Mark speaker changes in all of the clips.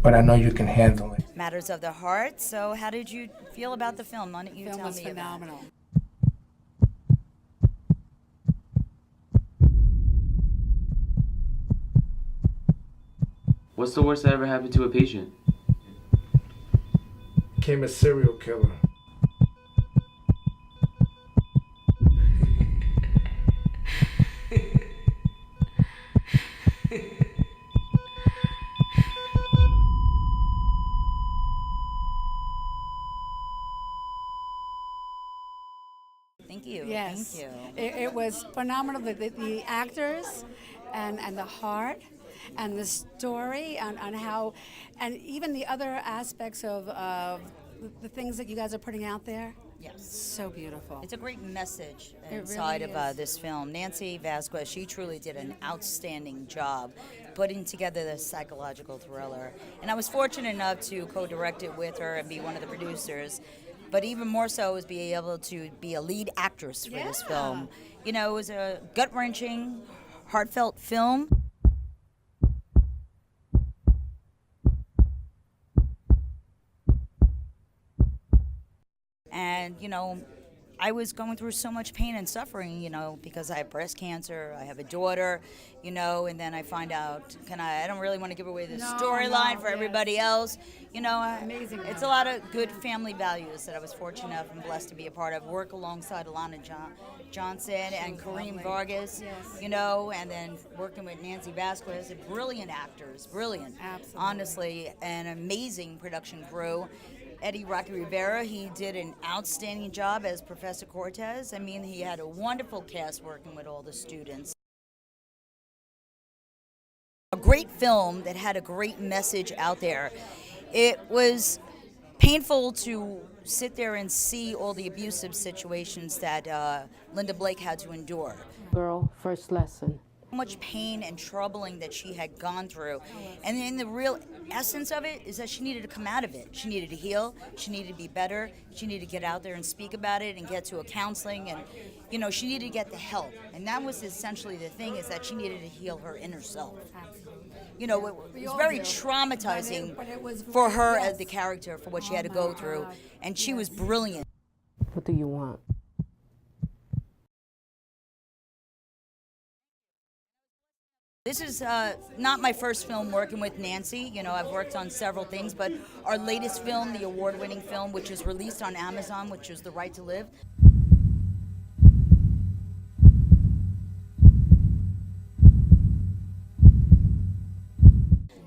Speaker 1: but I know you can handle it.
Speaker 2: Matters of the Heart. So how did you feel about the film? Why don't you
Speaker 3: Film
Speaker 2: tell
Speaker 3: was
Speaker 2: me about it?
Speaker 3: phenomenal.
Speaker 4: What's the worst that ever happened to a patient?
Speaker 1: Became a serial killer.
Speaker 2: Thank you.
Speaker 3: Yes,
Speaker 2: Thank you.
Speaker 3: it was phenomenal. The actors and the heart and the story and how, and even the other aspects of the things that you guys are putting out there.
Speaker 2: Yes.
Speaker 3: So beautiful.
Speaker 2: It's a great message
Speaker 3: It
Speaker 2: inside
Speaker 3: really
Speaker 2: of
Speaker 3: is.
Speaker 2: this film. Nancy Vazquez, she truly did an outstanding job putting together this psychological thriller. And I was fortunate enough to co-direct it with her and be one of the producers. But even more so was being able to be a lead actress for this
Speaker 3: Yeah.
Speaker 2: film. You know, it was a gut-wrenching, heartfelt film. And, you know, I was going through so much pain and suffering, you know, because I have breast cancer, I have a daughter, you know, and then I find out, I don't really want to give away the
Speaker 3: No,
Speaker 2: storyline
Speaker 3: no,
Speaker 2: for
Speaker 3: yes.
Speaker 2: everybody else. You know,
Speaker 3: Amazing.
Speaker 2: it's a lot of good family values that I was fortunate enough and blessed to be a part of. Work alongside Alana Johnson and Kareem
Speaker 3: lovely.
Speaker 2: Vargas,
Speaker 3: Yes.
Speaker 2: you know, and then working with Nancy Vasquez, brilliant actors, brilliant.
Speaker 3: Absolutely.
Speaker 2: Honestly, an amazing production crew. Eddie Rocky Rivera, he did an outstanding job as Professor Cortez. I mean, he had a wonderful cast working with all the students. A great film that had a great message out there. It was painful to sit there and see all the abusive situations that Linda Blake had to endure.
Speaker 5: Girl, first lesson.
Speaker 2: How much pain and troubling that she had gone through. And then the real essence of it is that she needed to come out of it. She needed to heal. She needed to be better. She needed to get out there and speak about it and get to a counseling. And, you know, she needed to get the help. And that was essentially the thing, is that she needed to heal her inner self. You know, it
Speaker 3: We
Speaker 2: was
Speaker 3: all
Speaker 2: very
Speaker 3: do.
Speaker 2: traumatizing
Speaker 3: But it was
Speaker 2: for her
Speaker 3: yes.
Speaker 2: as the character, for what she
Speaker 3: Oh
Speaker 2: had to
Speaker 3: my
Speaker 2: go through.
Speaker 3: God.
Speaker 2: And she was
Speaker 3: Yes.
Speaker 2: brilliant.
Speaker 5: What do you want?
Speaker 2: This is not my first film working with Nancy. You know, I've worked on several things, but our latest film, the award-winning film, which is released on Amazon, which is The Right to Live.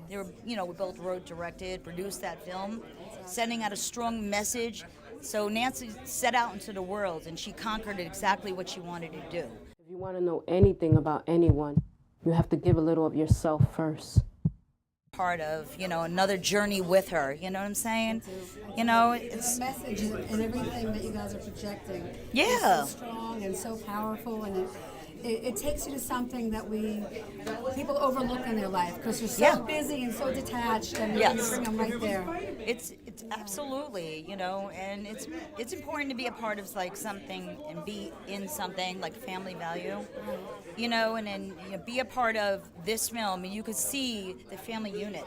Speaker 2: They were, you know, we both wrote, directed, produced that film, sending out a strong message. So Nancy set out into the world, and she conquered exactly what she wanted to do.
Speaker 5: If you want to know anything about anyone, you have to give a little of yourself first.
Speaker 2: Part of, you know, another journey with her. You know what I'm saying? You know, it's
Speaker 3: The message and everything that you guys are projecting
Speaker 2: Yeah.
Speaker 3: is so strong and so powerful, and it takes you to something that people overlook in their life because you're so
Speaker 2: Yeah.
Speaker 3: busy and so detached, and
Speaker 2: Yes.
Speaker 3: you bring them right there.
Speaker 2: It's absolutely, you know, and it's important to be a part of like something and be in something like family value, you know, and then be a part of this film, and you could see the family unit,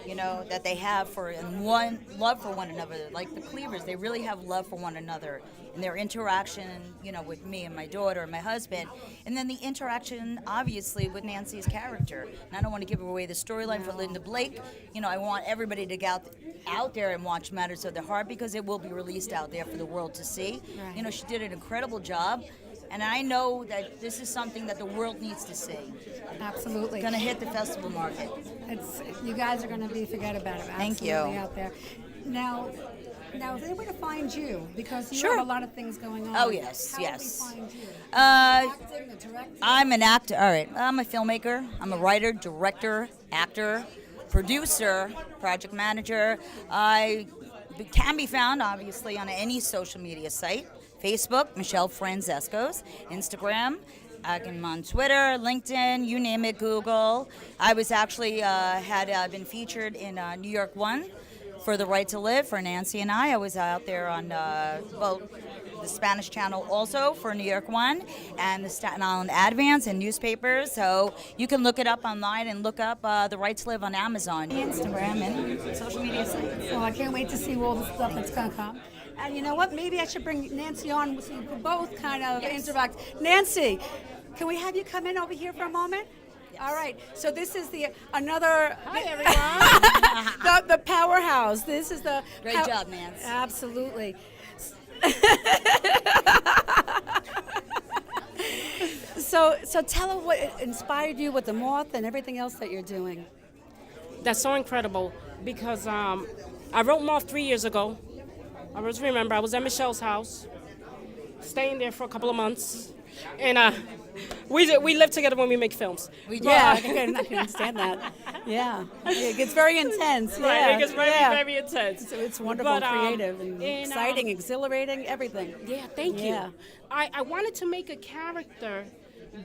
Speaker 2: you know, that they have and one love for one another. Like the Cleavers, they really have love for one another in their interaction, you know, with me and my daughter and my husband, and then the interaction obviously with Nancy's character. And I don't want to give away the storyline for Linda Blake. You know, I want everybody to get out there and watch Matters of the Heart, because it will be released out there for the world to see.
Speaker 3: Right.
Speaker 2: You know, she did an incredible job, and I know that this is something that the world needs to see.
Speaker 3: Absolutely.
Speaker 2: Going to hit the festival market.
Speaker 3: You guys are going to be forget about it.
Speaker 2: Thank you.
Speaker 3: Absolutely out there. Now, if they were to find you, because you
Speaker 2: Sure.
Speaker 3: have a lot of things going on.
Speaker 2: Oh, yes,
Speaker 3: how
Speaker 2: yes.
Speaker 3: Would we find you?
Speaker 2: Uh,
Speaker 3: Acting, the directing?
Speaker 2: I'm an actor. All right. I'm a filmmaker. I'm a writer, director, actor, producer, project manager. I can be found, obviously, on any social media site. Facebook, Michelle Franzescos. Instagram, I'm on Twitter, LinkedIn, you name it, Google. I was actually had been featured in New York One for The Right to Live for Nancy and I. I was out there on, the Spanish channel also for New York One and the Staten Island Advance and newspapers. So you can look it up online and look up The Right to Live on Amazon, Instagram, and social media sites.
Speaker 3: Well, I can't wait to see all the stuff that's going to come. And you know what? Maybe I should bring Nancy on so you can both kind of interact. Nancy, can we have you come in over here for a moment? Yes. All right. So this is another.
Speaker 6: Hi, everyone.
Speaker 3: the powerhouse. This is the.
Speaker 2: Great job, Nancy.
Speaker 3: Absolutely. So tell her what inspired you with the M.O.T.H and everything else that you're doing.
Speaker 6: That's so incredible because I wrote M.O.T.H 3 years ago. I always remember I was at Michelle's house, staying there for a couple of months, and we live together when we make films.
Speaker 3: Yeah, I can understand that. Yeah, it gets very intense.
Speaker 6: Right,
Speaker 3: Yeah.
Speaker 6: it gets very intense.
Speaker 3: It's wonderful,
Speaker 6: But,
Speaker 3: creative, and exciting, exhilarating, everything.
Speaker 6: Yeah, thank you.
Speaker 3: Yeah.
Speaker 6: I wanted to make a character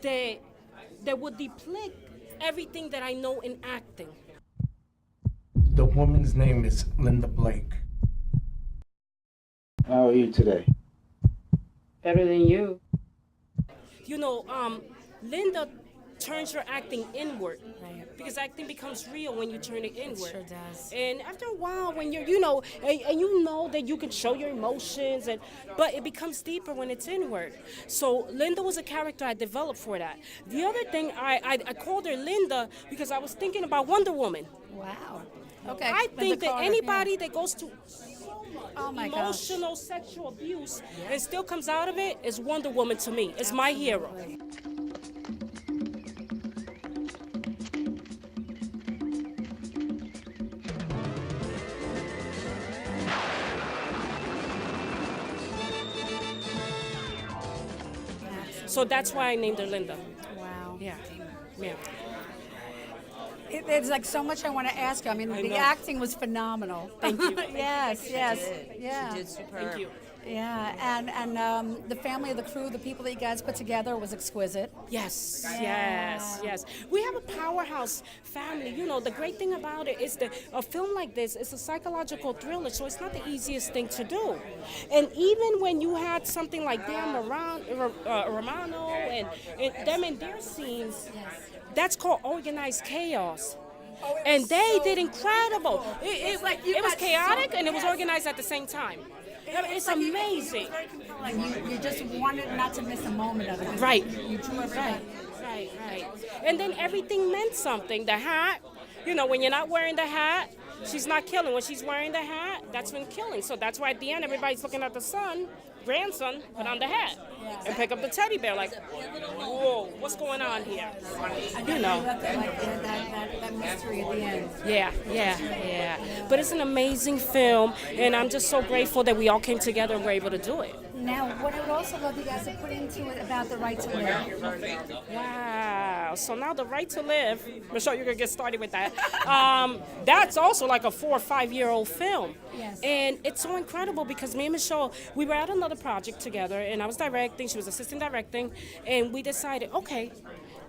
Speaker 6: that would depict everything that I know in acting.
Speaker 1: The woman's name is Linda Blake.
Speaker 7: How are you today?
Speaker 5: Better than you.
Speaker 6: You know, Linda turns your acting inward. Right. Because acting becomes real when you turn it inward.
Speaker 3: It sure does.
Speaker 6: And after a while, when you're, you know, and you know that you can show your emotions, but it becomes deeper when it's inward. So Linda was a character I developed for that. The other thing, I called her Linda because I was thinking about Wonder Woman.
Speaker 3: Wow. Okay.
Speaker 6: I think
Speaker 3: Linda
Speaker 6: that
Speaker 3: Carter,
Speaker 6: anybody that goes to
Speaker 3: Oh my
Speaker 6: emotional sexual abuse and still comes out of it is Wonder Woman to me. It's my hero. So that's why I named her Linda.
Speaker 3: Wow.
Speaker 6: Yeah. Yeah.
Speaker 3: There's like so much I want to ask you. I mean, the
Speaker 6: know.
Speaker 3: acting was phenomenal.
Speaker 6: Thank you.
Speaker 3: Yes. Yeah.
Speaker 2: She did superb.
Speaker 6: Thank you.
Speaker 3: Yeah, and the family, the crew, the people that you guys put together was exquisite.
Speaker 6: Yes, yes. We have a powerhouse family. You know, the great thing about it is that a film like this is a psychological thriller, so it's not the easiest thing to do. And even when you had something like Dan Romano and them in their scenes, that's called organized chaos. And they did incredible. It was chaotic and it was organized at the same time. It's amazing.
Speaker 3: You just wanted not to miss a moment of it.
Speaker 6: Right.
Speaker 3: You drew it
Speaker 6: Right. And then everything meant something. The hat, you know, when you're not wearing the hat, she's not killing. When she's wearing the hat, that's when killing. So that's why at the end everybody's looking at the grandson, put on the hat and pick up the teddy bear like, whoa, what's going on here? You know.
Speaker 3: That mystery at the end.
Speaker 6: Yeah. But it's an amazing film, and I'm just so grateful that we all came together and were able to do it.
Speaker 3: Now, what I would also love you guys to put into it about the right to live.
Speaker 6: Wow. So now the right to live, Michelle, you're going to get started with that. That's also like a 4 or 5 year old film.
Speaker 3: Yes.
Speaker 6: And it's so incredible because me and Michelle, we were at another project together, and I was directing, she was assistant directing, and we decided, okay,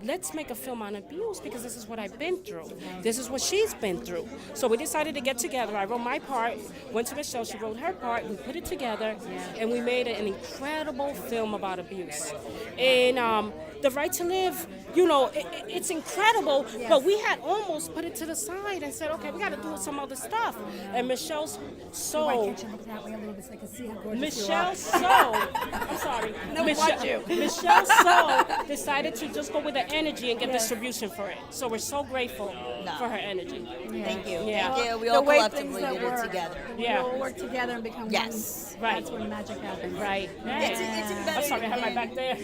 Speaker 6: let's make a film on abuse because this is what I've been through. This is what she's been through. So we decided to get together. I wrote my part, went to Michelle, she wrote her part, we put it together, and we made an incredible film about abuse. And the right to live, you know, it's incredible, but we had almost put it to the side and said, okay, we got to do some other stuff. And Michelle's soul, Michelle's soul, I'm sorry, Michelle's soul decided to just go with the energy and get distribution for it. So we're so grateful for her energy.
Speaker 2: Thank you.
Speaker 6: Yeah.
Speaker 2: Thank you. We all collectively did it together.
Speaker 3: We all work together and become
Speaker 2: Yes.
Speaker 3: one.
Speaker 6: Right.
Speaker 3: That's when magic happens.
Speaker 6: Right.
Speaker 2: It's embedded.
Speaker 6: I'm sorry, I have my back there.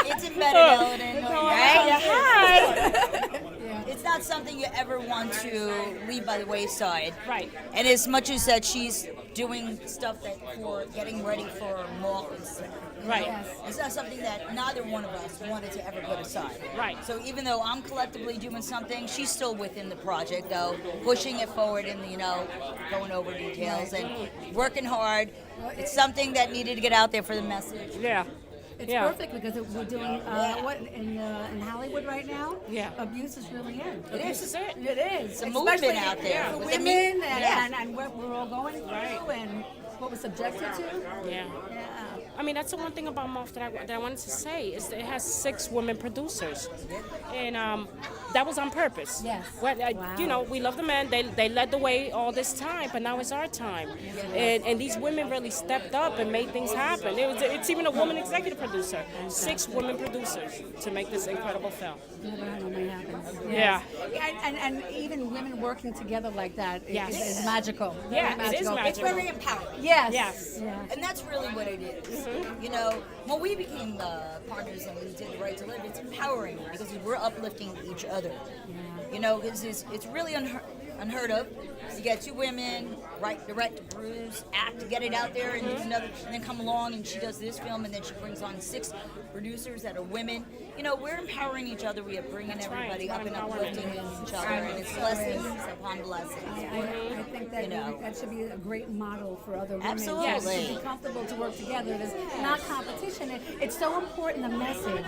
Speaker 2: It's embedded, Ellen. Right?
Speaker 6: Hi.
Speaker 2: It's not something you ever want to leave by the wayside.
Speaker 6: Right.
Speaker 2: And as much as that she's doing stuff for getting ready for M.O.T.H.
Speaker 6: Right.
Speaker 2: It's not something that neither one of us wanted to ever put aside.
Speaker 6: Right.
Speaker 2: So even though I'm collectively doing something, she's still within the project, though, pushing it forward and, going over details and working hard. It's something that needed to get out there for the message.
Speaker 6: Yeah.
Speaker 3: It's perfect because we're doing what in Hollywood right now.
Speaker 6: Yeah.
Speaker 3: Abuse is really in.
Speaker 6: This is it.
Speaker 3: It is.
Speaker 2: It's a movement
Speaker 3: Especially
Speaker 2: out there.
Speaker 3: for
Speaker 2: With the
Speaker 3: women
Speaker 2: yeah.
Speaker 3: and what we're all going through and what we're subjected to.
Speaker 6: Yeah.
Speaker 3: Yeah.
Speaker 6: I mean, that's the one thing about M.O.T.H that I wanted to say is that it has 6 women producers, and that was on purpose.
Speaker 3: Yes.
Speaker 6: Wow. You know, we love the men. They led the way all this time, but now it's our time, and these women really stepped up and made things happen. It's even a woman executive producer, 6 women producers to make this incredible film. Yeah.
Speaker 3: And even women working together like that
Speaker 6: Yes.
Speaker 3: is magical.
Speaker 6: Yeah,
Speaker 3: Very
Speaker 6: it is magical.
Speaker 2: It's very empowering.
Speaker 3: Yes.
Speaker 6: Yes.
Speaker 3: Yeah.
Speaker 2: And that's really what it is. You know, when we became partners and we did the Right to Live, it's empowering because we're uplifting each other. You know, because it's really unheard of. You get 2 women, direct, produce, act, to get it out there, and do another, and then come along and she does this film, and then she brings on 6 producers that are women. You know, we're empowering each other. We are bringing everybody up and uplifting each other, and it's blessings upon blessings.
Speaker 3: I think that that should be a great model for other women.
Speaker 2: Absolutely.
Speaker 3: Yes, to be comfortable to work together. It is not competition. It's so important, the message.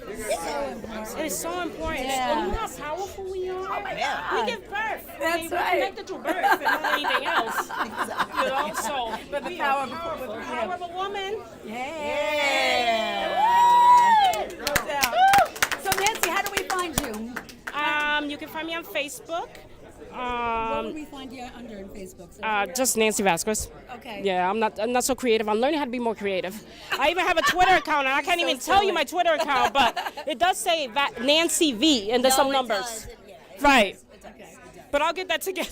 Speaker 3: It's so important.
Speaker 6: It is so important.
Speaker 3: Yeah.
Speaker 6: And you know how powerful we are?
Speaker 2: Oh my God.
Speaker 6: We give birth.
Speaker 3: That's
Speaker 6: We're
Speaker 3: right.
Speaker 6: connected to birth and not anything else. You know, so
Speaker 3: But the
Speaker 6: we
Speaker 3: power
Speaker 6: are
Speaker 3: of-
Speaker 6: powerful. The power of a woman.
Speaker 3: So Nancy, how do we find you?
Speaker 6: You can find me on Facebook.
Speaker 3: What would we find you under in Facebook?
Speaker 6: Just Nancy Vazquez.
Speaker 3: Okay.
Speaker 6: Yeah, I'm not so creative. I'm learning how to be more creative. I even have a Twitter account, and I can't even tell you my Twitter account, but it does say Nancy V, and there's some numbers. Right. But I'll get that together.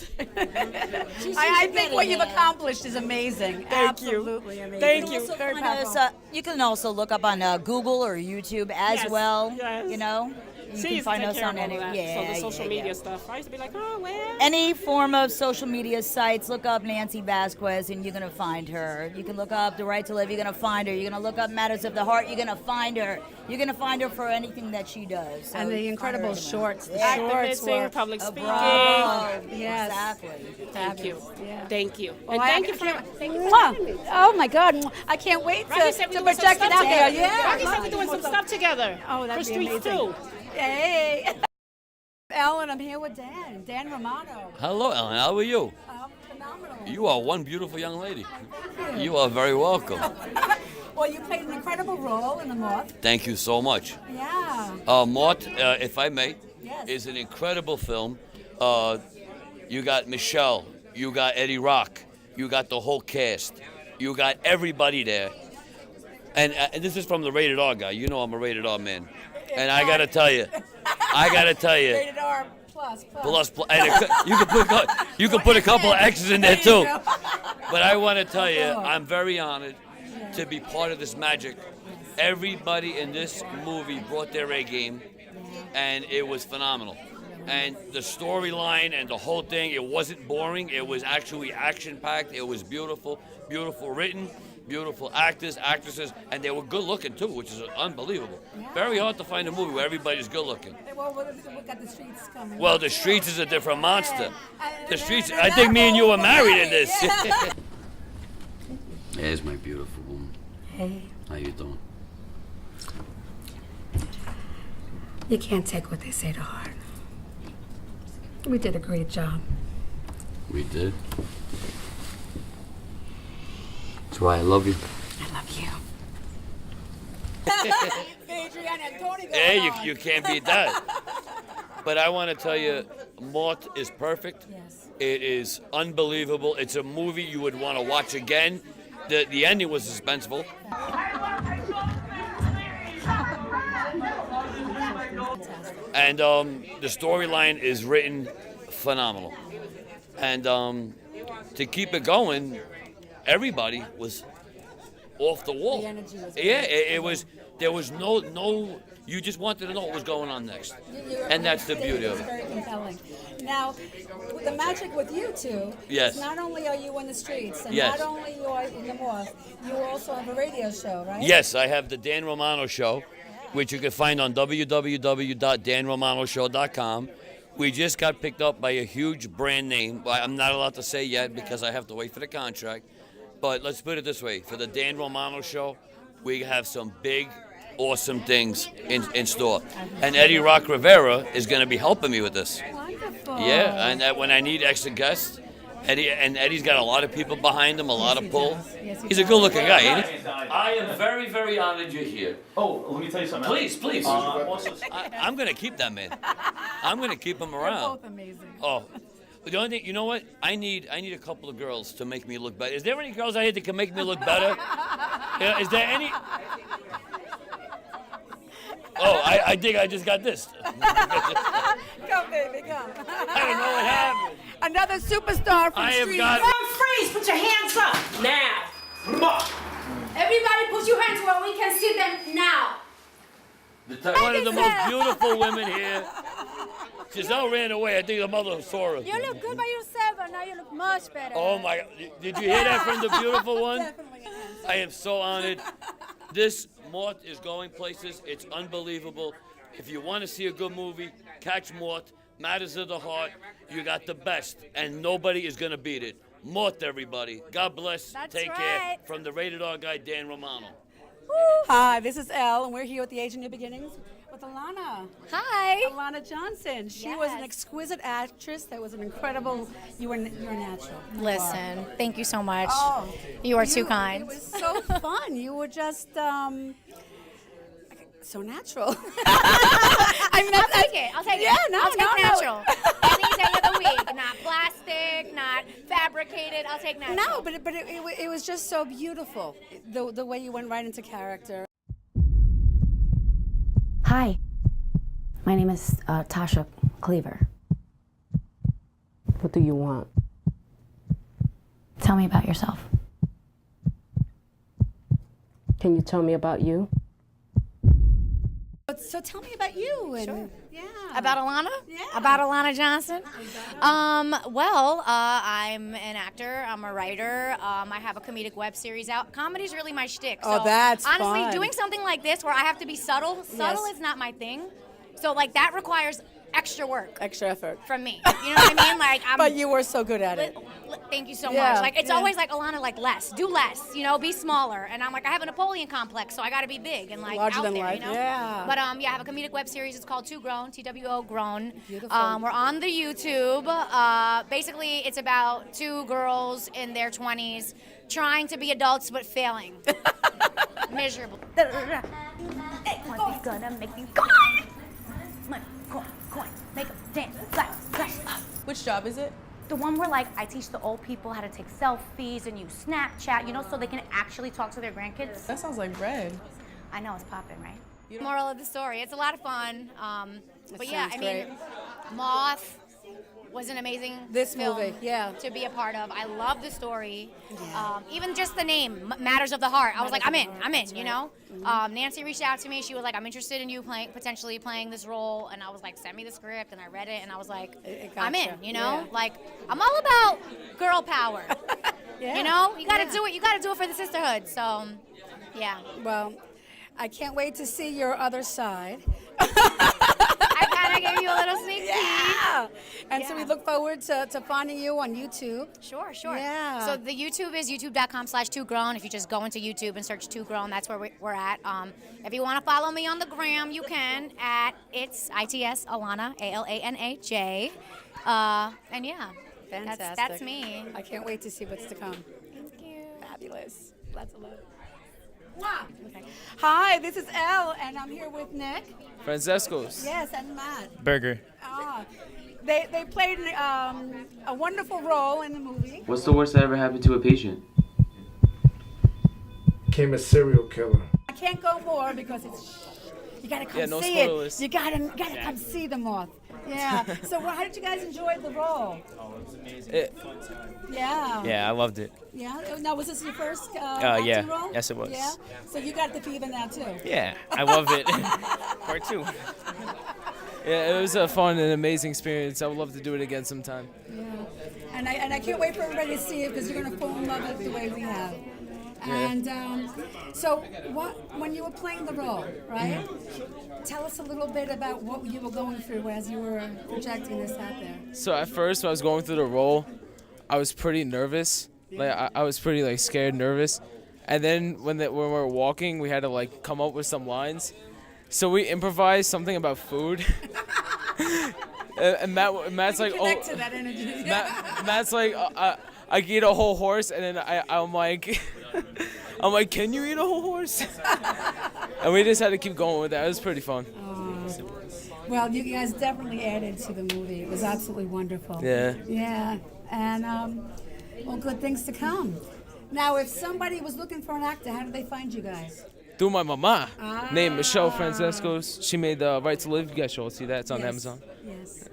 Speaker 3: I think what you've accomplished is amazing.
Speaker 6: Thank you.
Speaker 3: Absolutely amazing.
Speaker 6: Thank you.
Speaker 2: Also
Speaker 3: Very
Speaker 2: find
Speaker 3: powerful.
Speaker 2: us, you can also look up on Google or YouTube as
Speaker 6: Yes,
Speaker 2: well.
Speaker 6: yes.
Speaker 2: You know, you
Speaker 6: She
Speaker 2: can
Speaker 6: used to
Speaker 2: find
Speaker 6: take
Speaker 2: us
Speaker 6: care
Speaker 2: on
Speaker 6: of all
Speaker 2: any
Speaker 6: of that. So the social media stuff. I used to be like, oh, where?
Speaker 2: any form of social media sites. Look up Nancy Vazquez, and you're gonna find her. You can look up The Right to Live. You're gonna find her. You're gonna look up Matters of the Heart. You're gonna find her. You're gonna find her for anything that she does. So
Speaker 3: And the
Speaker 2: find her
Speaker 3: incredible
Speaker 2: anywhere.
Speaker 3: shorts. The shorts
Speaker 6: Activism,
Speaker 3: were
Speaker 6: public speaking.
Speaker 2: Bravo.
Speaker 3: Yes.
Speaker 2: Exactly.
Speaker 6: Thank you.
Speaker 3: Yeah.
Speaker 6: Thank you.
Speaker 3: Oh,
Speaker 6: And thank you for
Speaker 3: Mwah. Oh my God! I can't wait
Speaker 6: Rocky said we
Speaker 3: to
Speaker 6: doing some
Speaker 3: project it
Speaker 6: stuff
Speaker 3: out there.
Speaker 6: together.
Speaker 3: Yeah.
Speaker 6: Rocky said we're doing some stuff together.
Speaker 3: Oh, that'd
Speaker 6: for
Speaker 3: be
Speaker 6: Streets
Speaker 3: amazing.
Speaker 6: too.
Speaker 3: Hey. Ellen, I'm here with Dan Romano.
Speaker 7: Hello, Ellen. How are you?
Speaker 3: Phenomenal.
Speaker 7: You are one beautiful young lady. You are very welcome.
Speaker 3: Well, you played an incredible role in the M.O.T.H.
Speaker 7: Thank you so much.
Speaker 3: Yeah.
Speaker 7: M.O.T.H, if I may,
Speaker 3: Yes.
Speaker 7: is an incredible film. You got Michelle, you got Eddie Rock, you got the whole cast, you got everybody there. And this is from the rated R guy. You know I'm a rated R man. And I gotta tell you,
Speaker 3: Rated R plus.
Speaker 7: and you can put a couple of X's in there too. But I want to tell you, I'm very honored to be part of this magic. Everybody in this movie brought their A game, and it was phenomenal. And the storyline and the whole thing, it wasn't boring. It was actually action-packed. It was beautiful, beautiful written, beautiful actors, actresses, and they were good-looking too, which is unbelievable. Very hard to find a movie where everybody's good-looking.
Speaker 3: Well, we got the streets coming.
Speaker 7: Well, the streets is a different monster. The streets, I think me and you were married in this. There's my beautiful woman.
Speaker 3: Hey,
Speaker 7: How you doing?
Speaker 3: you can't take what they say to heart. We did a great job.
Speaker 7: We did. That's why I love you.
Speaker 3: I love you. Adrian and Tony
Speaker 7: Hey, you can't beat that. But I want to tell you, M.O.T.H is perfect.
Speaker 3: Yes.
Speaker 7: It is unbelievable. It's a movie you would want to watch again. The ending was suspenseful. And the storyline is written phenomenal. And to keep it going, everybody was off the wall.
Speaker 3: The energy was
Speaker 7: Yeah, it was. There was no. You just wanted to know what was going on next, and that's the beauty of
Speaker 3: It's
Speaker 7: it.
Speaker 3: very compelling. Now, the magic with you two
Speaker 7: Yes.
Speaker 3: is not only are you on the streets, and
Speaker 7: Yes.
Speaker 3: not only you are in the M.O.T.H, you also have a radio show, right?
Speaker 7: Yes, I have the Dan Romano Show, which you can find on www.danromanoshow.com. We just got picked up by a huge brand name. I'm not allowed to say yet because I have to wait for the contract. But let's put it this way. For the Dan Romano Show, we have some big, awesome things in store. And Eddie Rock Rivera is going to be helping me with this.
Speaker 3: Wonderful.
Speaker 7: Yeah, and when I need extra guests, Eddie's got a lot of people behind him, a lot of pull.
Speaker 3: Yes, he
Speaker 7: He's a
Speaker 3: does.
Speaker 7: good-looking guy, ain't he? I am very, very honored you're here.
Speaker 8: Oh, let me tell you something.
Speaker 7: Please, please.
Speaker 8: Also,
Speaker 7: I'm gonna keep that man. I'm gonna keep him
Speaker 3: They're
Speaker 7: around.
Speaker 3: both amazing.
Speaker 7: Oh, the only thing, you know what? I need a couple of girls to make me look better. Is there any girls out here that can make me look better? Yeah, is there any? Oh, I think I just got this.
Speaker 3: Come, baby, come.
Speaker 7: I don't know what happened.
Speaker 3: Another superstar from
Speaker 7: I have
Speaker 3: Street.
Speaker 7: got.
Speaker 9: Freeze! Put your hands up now.
Speaker 10: Everybody put your hands where we can see them now.
Speaker 7: One of the most beautiful women here. Giselle ran away. I think the mother saw her.
Speaker 10: You look good by yourself, and now you look much better.
Speaker 7: Oh my God! Did you hear that from the beautiful one?
Speaker 3: Definitely.
Speaker 7: I am so honored. This M.O.T.H is going places. It's unbelievable. If you want to see a good movie, catch M.O.T.H. Matters of the Heart. You got the best, and nobody is going to beat it. M.O.T.H, everybody. God bless.
Speaker 10: That's
Speaker 7: Take
Speaker 10: right.
Speaker 7: care. From the Rated R guy, Dan Romano.
Speaker 3: Hi, this is Elle, and we're here with the Age of New Beginnings with Alana.
Speaker 10: Hi.
Speaker 3: Alana Johnson. She was an
Speaker 10: Yes.
Speaker 3: exquisite actress. That was an incredible. You're natural.
Speaker 10: Listen, thank you so much.
Speaker 3: Oh,
Speaker 10: You are too kind.
Speaker 3: It was so fun. You were just so natural.
Speaker 10: I'll take it. I'll take it.
Speaker 3: Yeah, no,
Speaker 10: I'll take
Speaker 3: no, no.
Speaker 10: natural. Any day of the week. Not plastic, not fabricated. I'll take natural.
Speaker 3: No, but it was just so beautiful. The way you went right into character.
Speaker 11: Hi, my name is Tasha Cleaver.
Speaker 5: What do you want?
Speaker 11: Tell me about yourself.
Speaker 5: Can you tell me about you?
Speaker 3: So tell me about you. And,
Speaker 10: Sure.
Speaker 3: Yeah.
Speaker 10: About Alana?
Speaker 3: Yeah.
Speaker 10: About Alana Johnson? Well, I'm an actor. I'm a writer. I have a comedic web series out. Comedy's really my shtick.
Speaker 3: Oh,
Speaker 10: So
Speaker 3: that's
Speaker 10: honestly,
Speaker 3: fun.
Speaker 10: doing something like this where I have to be subtle is not my thing. So like that requires extra work
Speaker 3: Extra effort.
Speaker 10: from me. You know what I mean? Like I'm.
Speaker 3: But you were so good at it.
Speaker 10: Thank you so
Speaker 3: Yeah,
Speaker 10: much. Like it's
Speaker 3: yeah.
Speaker 10: always like Alana, like less, do less. You know, be smaller. And I'm like I have a Napoleon complex, so I got to be big and like
Speaker 3: Larger
Speaker 10: out
Speaker 3: than
Speaker 10: there.
Speaker 3: life,
Speaker 10: You know.
Speaker 3: yeah.
Speaker 10: But yeah, I have a comedic web series. It's called Two Grown, TWO Grown.
Speaker 3: Beautiful.
Speaker 10: We're on the YouTube. Basically, it's about two girls in their 20s trying to be adults but failing. Miserable. Money's gonna make me coin. Money, coin, make them dance, flash, flash.
Speaker 12: Which job is it?
Speaker 10: The one where like I teach the old people how to take selfies and use Snapchat, you know, so they can actually talk to their grandkids.
Speaker 12: That sounds like bread.
Speaker 10: I know it's popping, right? Moral of the story: it's a lot of fun. But yeah,
Speaker 3: sounds
Speaker 10: I mean, M.O.T.H was an amazing
Speaker 3: This
Speaker 10: film
Speaker 3: movie, yeah.
Speaker 10: to be a part of. I love the story. Even just the name, Matters of the Heart. I was like, I'm in, you know? Nancy reached out to me. She was like, I'm interested in you potentially playing this role. And I was like, send me the script. And I read it and I was like, I'm in, you know?
Speaker 3: Yeah.
Speaker 10: Like, I'm all about girl power.
Speaker 3: Yeah.
Speaker 10: You know? You gotta do it. You gotta do it for the sisterhood. So, yeah.
Speaker 3: Well, I can't wait to see your other side.
Speaker 10: I kind of gave you a little sneak peek.
Speaker 3: Yeah. And so we
Speaker 10: Yeah.
Speaker 3: look forward to finding you on YouTube.
Speaker 10: Sure.
Speaker 3: Yeah.
Speaker 10: So the YouTube is youtube.com/2grown. If you just go into YouTube and search 2grown, that's where we're at. If you want to follow me on the gram, you can at ITS Alana, ALANAJ. And yeah,
Speaker 3: Fantastic.
Speaker 10: that's me.
Speaker 3: I can't wait to see what's to come.
Speaker 10: Thank you.
Speaker 3: Fabulous. Lots of love. Okay. Hi, this is Elle, and I'm here with Nick.
Speaker 13: Francesco's.
Speaker 3: Yes, and Matt.
Speaker 13: Burger.
Speaker 3: They played a wonderful role in the movie.
Speaker 4: What's the worst that ever happened to a patient?
Speaker 1: Became a serial killer.
Speaker 3: I can't go more because you gotta come
Speaker 13: no
Speaker 3: see
Speaker 13: spoilers.
Speaker 3: it. You gotta come see the M.O.T.H. Yeah. So how did you guys enjoy the role? Yeah.
Speaker 13: Yeah, I loved it.
Speaker 3: Yeah. Now, was this your first
Speaker 13: yeah.
Speaker 3: acting role?
Speaker 13: Yes, it was.
Speaker 3: Yeah. So you got the fever now too.
Speaker 13: Yeah, I love it. Part 2. Yeah, it was a fun and amazing experience. I would love to do it again sometime.
Speaker 3: Yeah. And I can't wait for everybody to see it because you're gonna fall in love with it the way we have. And so, when you were playing the role, right? Tell us a little bit about what you were going through as you were projecting this out there.
Speaker 13: So at first, when I was going through the role, I was pretty nervous. Like I was pretty like scared, nervous. And then when we were walking, we had to like come up with some lines. So we improvised something about food. And Matt's like,
Speaker 3: Connect to that energy.
Speaker 13: Matt's like, I can eat a whole horse, and then I'm like, I'm like, can you eat a whole horse? And we just had to keep going with that. It was pretty fun.
Speaker 3: Well, you guys definitely added to the movie. It was absolutely wonderful.
Speaker 13: Yeah.
Speaker 3: Yeah, and well, good things to come. Now, if somebody was looking for an actor, how did they find you guys?
Speaker 13: Through my mama, named Michelle Francescos. She made the Right to Live. You guys should all see that. It's on Amazon.
Speaker 3: Yes.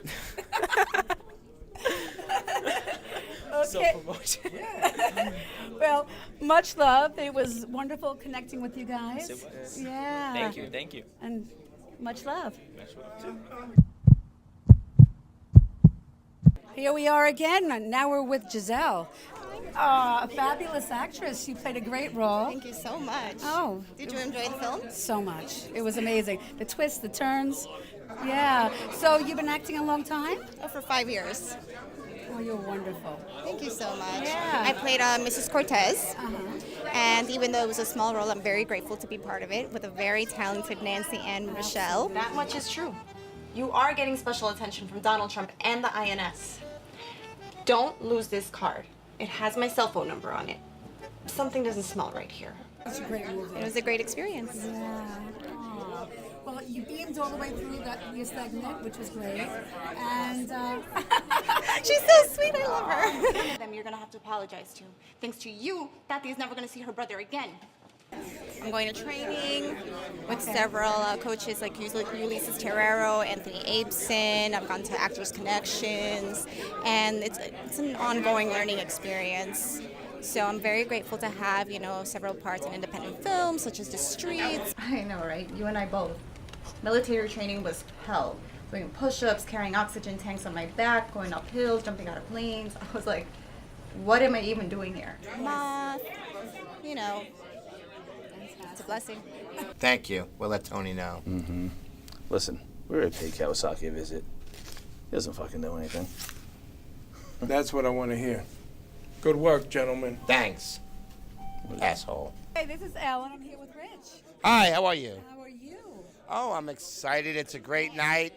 Speaker 3: Okay.
Speaker 13: Self-promotion.
Speaker 3: Well, much love. It was wonderful connecting with you guys.
Speaker 8: Yes, it was.
Speaker 3: Yeah.
Speaker 8: Thank you.
Speaker 3: And much love. Here we are again, and now we're with Giselle. A fabulous actress. You played a great role.
Speaker 14: Thank you so much.
Speaker 3: Oh.
Speaker 14: Did you enjoy the film?
Speaker 3: So much. It was amazing. The twists, the turns. Yeah. So you've been acting a long time?
Speaker 14: Oh, for 5 years.
Speaker 3: Oh, you're wonderful.
Speaker 14: Thank you so much.
Speaker 3: Yeah.
Speaker 14: I played Mrs. Cortez, and even though it was a small role, I'm very grateful to be part of it with a very talented Nancy and Michelle.
Speaker 15: That much is true. You are getting special attention from Donald Trump and the INS. Don't lose this card. It has my cell phone number on it. Something doesn't smell right here.
Speaker 3: It's a great movie.
Speaker 14: It was a great experience.
Speaker 3: Yeah. Aw. Well, you beamed all the way through your segment, which was great. And
Speaker 14: she's so sweet. I love her.
Speaker 15: One of them you're gonna have to apologize to. Thanks to you, Tati is never gonna see her brother again.
Speaker 14: I'm going to training with several coaches like Ulysses Terrero, Anthony Abeson. I've gone to Actors Connections, and it's an ongoing learning experience. So I'm very grateful to have, several parts in independent films, such as The Streets.
Speaker 15: I know, right? You and I both. Military training was hell. Doing push-ups, carrying oxygen tanks on my back, going up hills, jumping out of planes. I was like, what am I even doing here?
Speaker 14: Math, it's a blessing.
Speaker 16: Thank you. We'll let Tony know.
Speaker 17: Mm-hmm. Listen, we already paid Kawasaki a visit. He doesn't fucking know anything.
Speaker 1: That's what I want to hear. Good work, gentlemen.
Speaker 16: Thanks. Asshole.
Speaker 3: hey, this is Ellen. I'm here with Rich.
Speaker 16: Hi, how are you?
Speaker 3: How are you?
Speaker 16: Oh, I'm excited. It's a great night.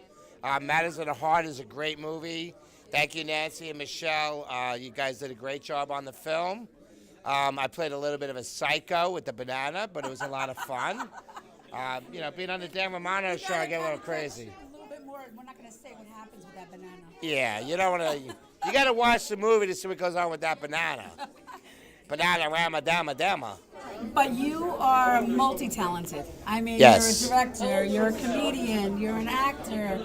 Speaker 16: Matters of the Heart is a great movie. Thank you, Nancy and Michelle. You guys did a great job on the film. I played a little bit of a psycho with the banana, but it was a lot of fun. Being on the Dan Romano show, I get a little crazy.
Speaker 3: A little bit more. We're not going to say what happens with that banana.
Speaker 16: Yeah, you don't want to. You got to watch the movie to see what goes on with that banana. Banana rama dama dama.
Speaker 3: But you are multi-talented. I mean,
Speaker 16: Yes.
Speaker 3: you're a director, you're a comedian, you're an actor,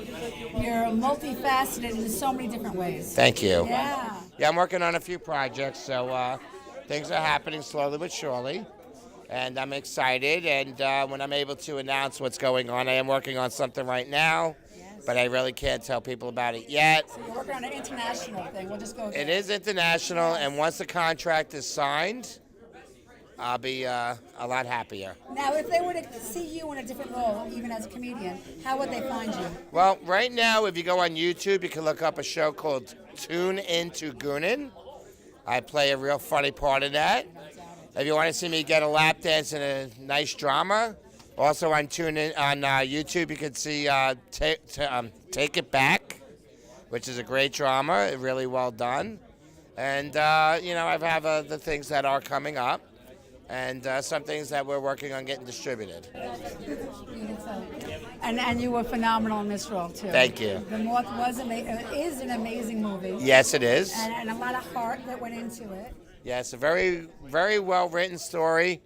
Speaker 3: you're multifaceted in so many different ways.
Speaker 16: Thank you.
Speaker 3: Yeah.
Speaker 16: Yeah, I'm working on a few projects, so things are happening slowly but surely. And I'm excited, and when I'm able to announce what's going on, I am working on something right now, but I really can't tell people about it yet.
Speaker 3: So you're working on an international thing. We'll just go with
Speaker 16: It
Speaker 3: that.
Speaker 16: is international, and once the contract is signed, I'll be a lot happier.
Speaker 3: Now, if they were to see you in a different role, even as a comedian, how would they find you?
Speaker 16: Well, right now, if you go on YouTube, you can look up a show called Tune Into Goonin'. I play a real funny part in that. If you want to see me get a lap dance in a nice drama, also on YouTube, you can see Take It Back, which is a great drama, really well done. And, I have the things that are coming up, and some things that we're working on getting distributed.
Speaker 3: Beautiful. And you were phenomenal in this role, too.
Speaker 16: Thank you.
Speaker 3: The M.O.T.H. is an amazing movie.
Speaker 16: Yes, it is.
Speaker 3: And a lot of heart that went into it.
Speaker 16: Yeah, it's a very, very well-written story,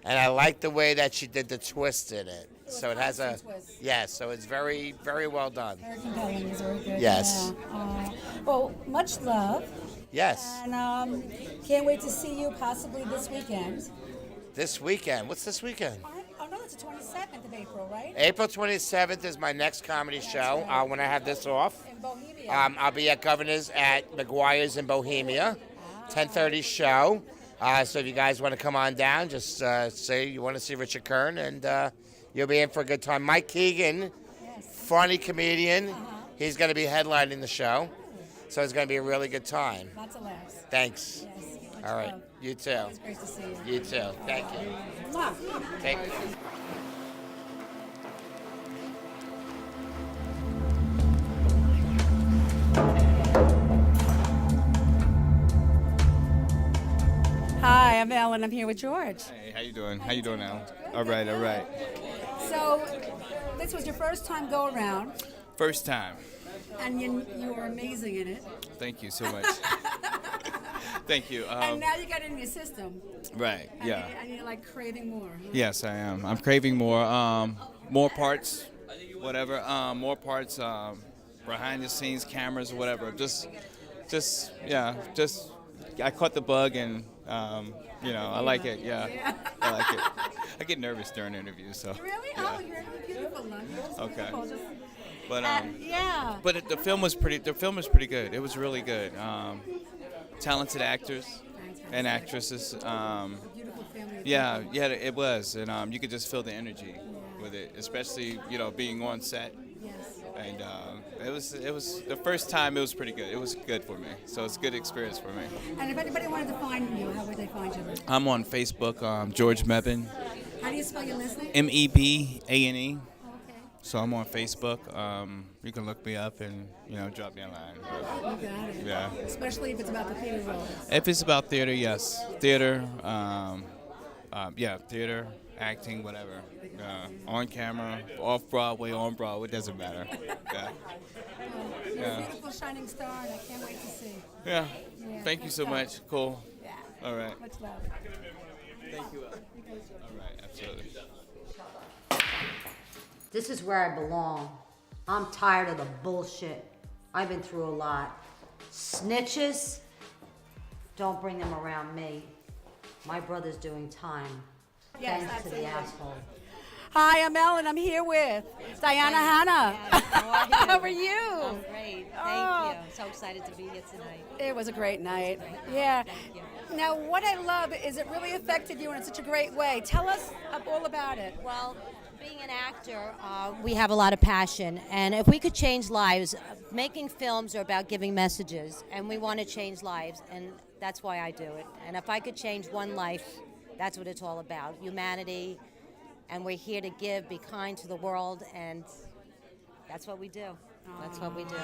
Speaker 16: and I like the way that she did the twist in it. So it has a, yes, so it's very, very well done.
Speaker 3: Very compelling. It's very good.
Speaker 16: Yes.
Speaker 3: Yeah. Well, much love.
Speaker 16: Yes.
Speaker 3: And can't wait to see you possibly this weekend.
Speaker 16: This weekend? What's this weekend?
Speaker 3: Oh, no, it's the 27th of April, right?
Speaker 16: April 27th is my next comedy show when I have this off.
Speaker 3: In Bohemia.
Speaker 16: I'll be at Governor's at McGuire's in Bohemia, 10:30 show. So if you guys want to come on down, just say you want to see Richard Kern, and you'll be in for a good time. Mike Keegan, funny comedian, he's going to be headlining the show. So it's going to be a really good time.
Speaker 3: Lots of laughs.
Speaker 16: Thanks.
Speaker 3: Yes.
Speaker 16: All right.
Speaker 3: Love.
Speaker 16: You too.
Speaker 3: It's great to see you.
Speaker 16: You too. Thank you.
Speaker 3: Mwah.
Speaker 16: Take care.
Speaker 3: I'm Elle, and I'm here with George.
Speaker 8: Hey, how you doing? How you doing now? All right, all right.
Speaker 3: So, this was your first time go around,
Speaker 8: First time.
Speaker 3: and you were amazing in it.
Speaker 8: Thank you so much. Thank you.
Speaker 3: And now you got it in your system.
Speaker 8: Right,
Speaker 3: And
Speaker 8: yeah.
Speaker 3: and you're like craving more. Huh?
Speaker 8: Yes, I am. I'm craving more parts, whatever. More parts, behind the scenes, cameras, whatever. Just, I caught the bug and, I like it. Yeah, I like it. I get nervous during interviews, so.
Speaker 3: Really?
Speaker 8: Yeah.
Speaker 3: Oh, you're beautiful, love. You're just
Speaker 8: Okay.
Speaker 3: beautiful. Just,
Speaker 8: But
Speaker 3: yeah.
Speaker 8: But the film was pretty good. It was really good. Talented actors and actresses.
Speaker 3: Beautiful family.
Speaker 8: Yeah, it was, and you could just feel the energy with it, especially being on set.
Speaker 3: Yes.
Speaker 8: And it was the first time. It was pretty good. It was good for me, so it's a good experience for me.
Speaker 3: And if anybody wanted to find you, how would they find you?
Speaker 8: I'm on Facebook, George Mebane,
Speaker 3: How do you spell your last name?
Speaker 8: MEBANE.
Speaker 3: Okay.
Speaker 8: So I'm on Facebook. You can look me up and drop me a line.
Speaker 3: You got it.
Speaker 8: Yeah.
Speaker 3: Especially if it's about the theater roles.
Speaker 8: If it's about theater, yes, theater. Theater, acting, whatever. On camera, off Broadway, on Broadway, it doesn't matter. Yeah.
Speaker 3: You're
Speaker 8: Yeah.
Speaker 3: a beautiful shining star, and I can't wait to see.
Speaker 8: Yeah.
Speaker 3: Yeah,
Speaker 8: Thank you so
Speaker 3: good
Speaker 8: much.
Speaker 3: stuff.
Speaker 8: Cool.
Speaker 3: Yeah.
Speaker 8: All right.
Speaker 3: Much love.
Speaker 8: Thank you. All right. Absolutely.
Speaker 18: This is where I belong. I'm tired of the bullshit. I've been through a lot. Snitches, don't bring them around me. My brother's doing time.
Speaker 3: Yes,
Speaker 18: Thanks to the
Speaker 3: absolutely.
Speaker 18: asshole.
Speaker 3: Hi, I'm Ellen. I'm here with Diana Hanna. How are you?
Speaker 19: I'm great. Thank you. So excited to be here tonight.
Speaker 3: It was a great night. Yeah. Now, what I love is it really affected you in such a great way. Tell us all about it.
Speaker 19: Well, being an actor, we have a lot of passion, and if we could change lives, making films are about giving messages, and we want to change lives, and that's why I do it. And if I could change one life, that's what it's all about, humanity, and we're here to give, be kind to the world, and that's what we do. That's what we do.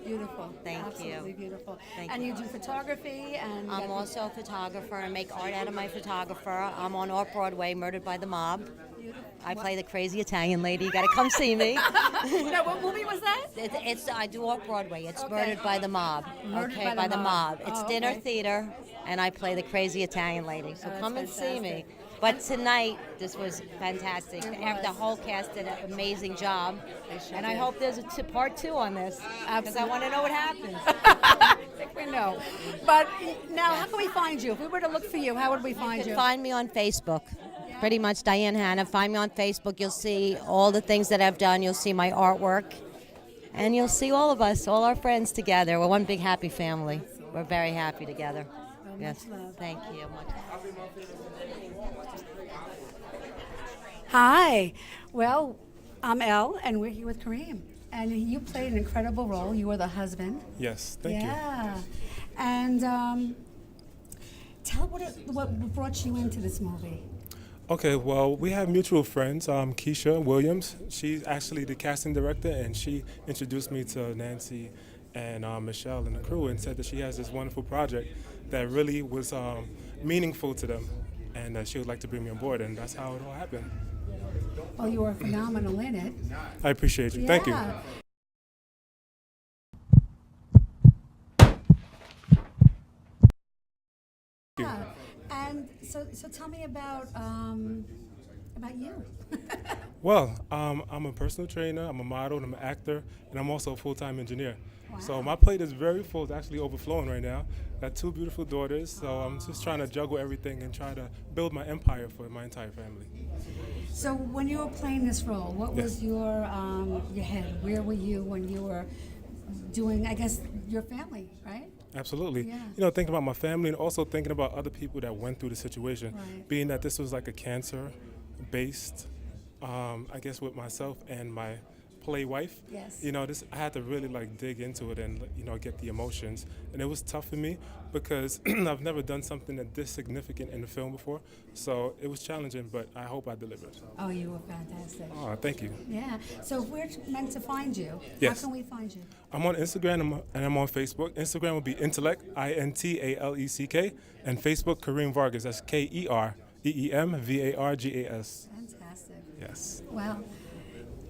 Speaker 3: Beautiful.
Speaker 19: Thank
Speaker 3: Absolutely
Speaker 19: you.
Speaker 3: beautiful.
Speaker 19: Thank
Speaker 3: And
Speaker 19: you.
Speaker 3: you do photography and
Speaker 19: I'm also a photographer and make art out of my photographer. I'm on Off-Broadway, Murdered by the Mob. I play the crazy Italian lady. You got to come see me.
Speaker 3: No, what movie was that?
Speaker 19: I do Off-Broadway. It's
Speaker 3: Okay.
Speaker 19: Murdered by the Mob.
Speaker 3: Murdered
Speaker 19: Okay,
Speaker 3: by the Mob.
Speaker 19: It's
Speaker 3: Oh,
Speaker 19: dinner
Speaker 3: okay.
Speaker 19: theater, and I play the crazy Italian lady. So
Speaker 3: Oh,
Speaker 19: come and
Speaker 3: that's
Speaker 19: see me.
Speaker 3: fantastic.
Speaker 19: But tonight, this was fantastic.
Speaker 3: It
Speaker 19: The
Speaker 3: was.
Speaker 19: whole cast did an amazing job,
Speaker 3: sure
Speaker 19: and I
Speaker 3: did.
Speaker 19: hope there's a part 2 on this. Because I want to know what happens.
Speaker 3: I think we know. But now, how can we find you? If we were to look for you, how would we find
Speaker 19: You
Speaker 3: you?
Speaker 19: can find me on Facebook. Pretty much Diane Hanna. Find me on Facebook. You'll see all the things that I've done. You'll see my artwork. And you'll see all of us, all our friends together. We're one big happy family. We're very happy together.
Speaker 3: Well,
Speaker 19: Yes.
Speaker 3: much love.
Speaker 19: Thank you.
Speaker 3: Hi. Well, I'm Elle, and we're here with Kareem. And you played an incredible role. You were the husband.
Speaker 20: Yes, thank you.
Speaker 3: Yeah. And tell what brought you into this movie.
Speaker 20: Okay, well, we have mutual friends, Keisha Williams. She's actually the casting director, and she introduced me to Nancy and Michelle and the crew and said that she has this wonderful project that really was meaningful to them, and that she would like to bring me on board, and that's how it all happened.
Speaker 3: Well, you were phenomenal in it.
Speaker 20: I appreciate you. Thank you.
Speaker 3: Yeah. Yeah. And so tell me about you.
Speaker 20: Well, I'm a personal trainer, I'm a model, and I'm an actor, and I'm also a full-time engineer. So my plate is very full. It's actually overflowing right now. Got 2 beautiful daughters, so I'm just trying to juggle everything and try to build my empire for my entire family.
Speaker 3: So when you were playing this role, what was your head? Where were you when you were doing, I guess, your family, right?
Speaker 20: Absolutely.
Speaker 3: Yeah.
Speaker 20: You know, thinking about my family and also thinking about other people that went through the situation,
Speaker 3: Right.
Speaker 20: being that this was like a cancer-based, I guess with myself and my play wife.
Speaker 3: Yes.
Speaker 20: You know, I had to really like dig into it and get the emotions, and it was tough for me because I've never done something this significant in the film before, so it was challenging. But I hope I delivered.
Speaker 3: Oh, you were fantastic.
Speaker 20: Oh, thank you.
Speaker 3: Yeah. So if we're meant to find you,
Speaker 20: Yes.
Speaker 3: how can we find you?
Speaker 20: I'm on Instagram and I'm on Facebook. Instagram will be Intellect, INTALECK, and Facebook Kareem Vargas. That's KEREEMVARGAS.
Speaker 3: Fantastic.
Speaker 20: Yes.
Speaker 3: Well,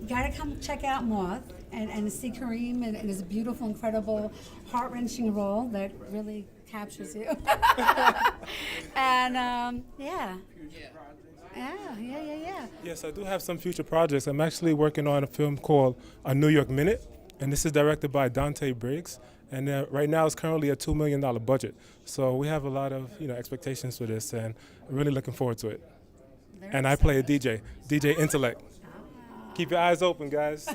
Speaker 3: you gotta come check out M.O.T.H and see Kareem and his beautiful, incredible, heart-wrenching role that really captures you. And yeah.
Speaker 20: Yes, I do have some future projects. I'm actually working on a film called A New York Minute, and this is directed by Dante Briggs. And right now it's currently a $2 million budget. So we have a lot of expectations for this, and I'm really looking forward to it. And I play a DJ Intellect. Keep your eyes open, guys.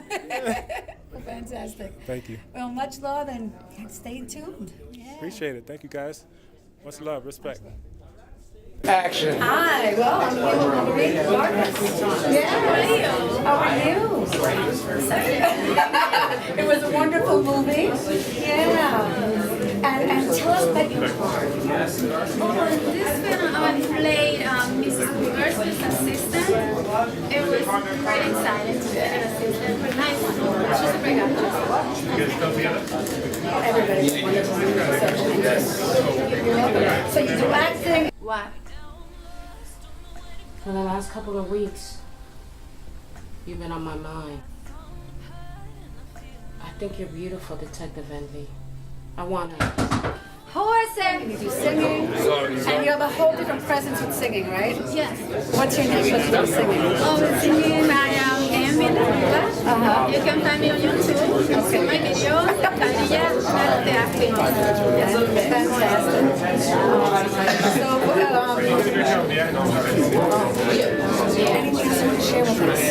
Speaker 3: Fantastic.
Speaker 20: Thank you.
Speaker 3: Well, much love and stay tuned. Yeah.
Speaker 20: Appreciate it. Thank you, guys. Much love, respect.
Speaker 1: Action.
Speaker 3: Hi, well, I'm here with Marie Vargas. How are you? It was a wonderful movie. Yeah. And tell us about your part.
Speaker 21: Oh, this film I played Mrs. Vazquez's assistant. It was very exciting to be an assistant. But nice one. She's a great actress.
Speaker 3: Everybody's wonderful. So you do acting.
Speaker 21: What?
Speaker 5: For the last couple of weeks, you've been on my mind. I think you're beautiful, Detective Envy. I want to.
Speaker 21: Horses!
Speaker 3: You do singing, and you have a whole different presence with singing, right?
Speaker 21: Yes.
Speaker 3: What's your name? What's your singing?
Speaker 21: Oh, singing, I am Envy. You can find me on YouTube. Okay. My videos, Carilla, Arte Acting.
Speaker 3: Yes, fantastic. So, anything else you want to share with us?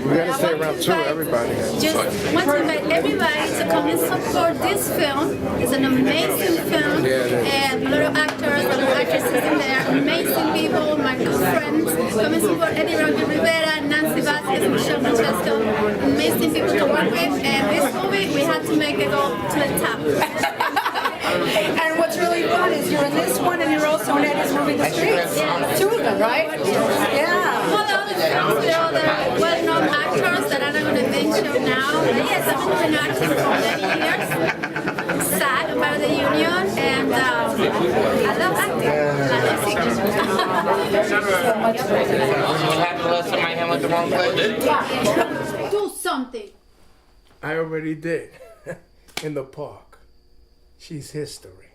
Speaker 1: We gotta stay around too, everybody.
Speaker 21: Just want to invite everybody to come and support this film. It's an amazing film. And a lot of actors, a lot of actresses in there, amazing people, my good friends. Come and support Eddie Rivera, Nancy Vazquez, Michelle Francesco, amazing people to work with. And this movie, we had to make it go to the top.
Speaker 3: And what's really fun is you're in this one and you're also in Eddie's Moving the Streets.
Speaker 21: Yeah.
Speaker 3: Two of them, right? Yeah.
Speaker 21: All the other films, the other well-known actors that I'm not going to mention now. Yes, I've been doing acting for many years. Sad about the union, and I love acting. I love singing.
Speaker 3: So much fun.
Speaker 16: You have to listen to my hand with the wrong place?
Speaker 21: Do something.
Speaker 1: I already did. In the park. She's history.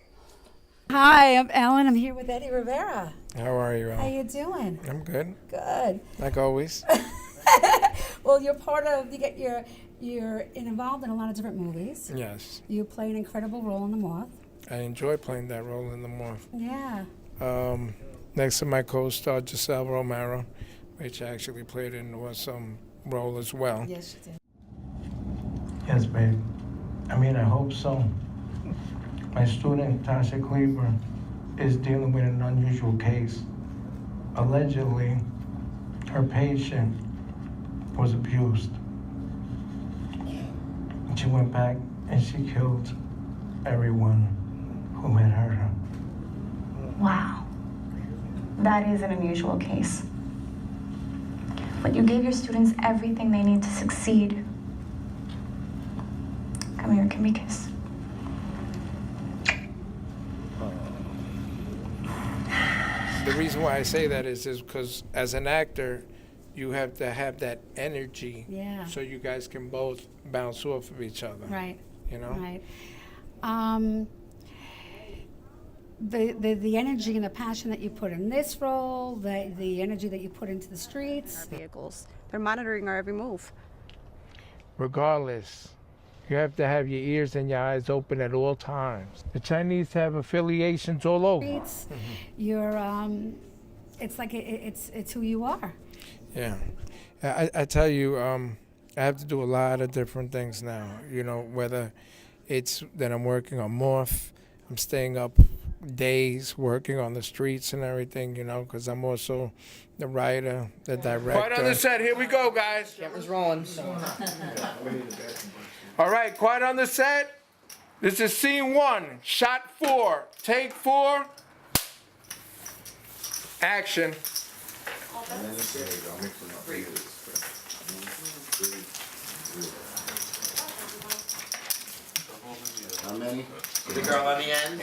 Speaker 3: Hi, I'm Ellen. I'm here with Eddie Rivera.
Speaker 1: How are you,
Speaker 3: How you doing?
Speaker 1: I'm good.
Speaker 3: Good.
Speaker 1: Like always.
Speaker 3: Well, you're part of. You're involved in a lot of different movies.
Speaker 1: Yes.
Speaker 3: You play an incredible role in the Moth.
Speaker 1: I enjoy playing that role in the Moth.
Speaker 3: Yeah.
Speaker 1: Next to my co-star Giselle Romero, which I actually played in some role as well.
Speaker 3: Yes, you did.
Speaker 22: Yes, babe. I mean, I hope so. My student, Tasha Cleaver, is dealing with an unusual case. Allegedly, her patient was abused. And she went back and she killed everyone who had hurt her.
Speaker 23: Wow. That is an unusual case. But you gave your students everything they need to succeed. Come here, can we kiss?
Speaker 1: The reason why I say that is because as an actor, you have to have that energy, so you guys can both bounce off of each other.
Speaker 3: Right.
Speaker 1: You know.
Speaker 3: Right. The energy and the passion that you put in this role, the energy that you put into the streets.
Speaker 15: Vehicles. They're monitoring our every move.
Speaker 1: Regardless, you have to have your ears and your eyes open at all times. The Chinese have affiliations all over.
Speaker 3: You're, it's like it's who you are.
Speaker 1: Yeah, I tell you, I have to do a lot of different things now. You know, whether it's that I'm working on M.O.T.H, I'm staying up days working on the streets and everything, you know, because I'm also the writer, the director.
Speaker 2: Quiet on the set. Here we go, guys.
Speaker 6: Camera's rolling.
Speaker 2: All right, quiet on the set. This is scene 1, shot 4, take 4. Action.
Speaker 16: How many? The girl on the end?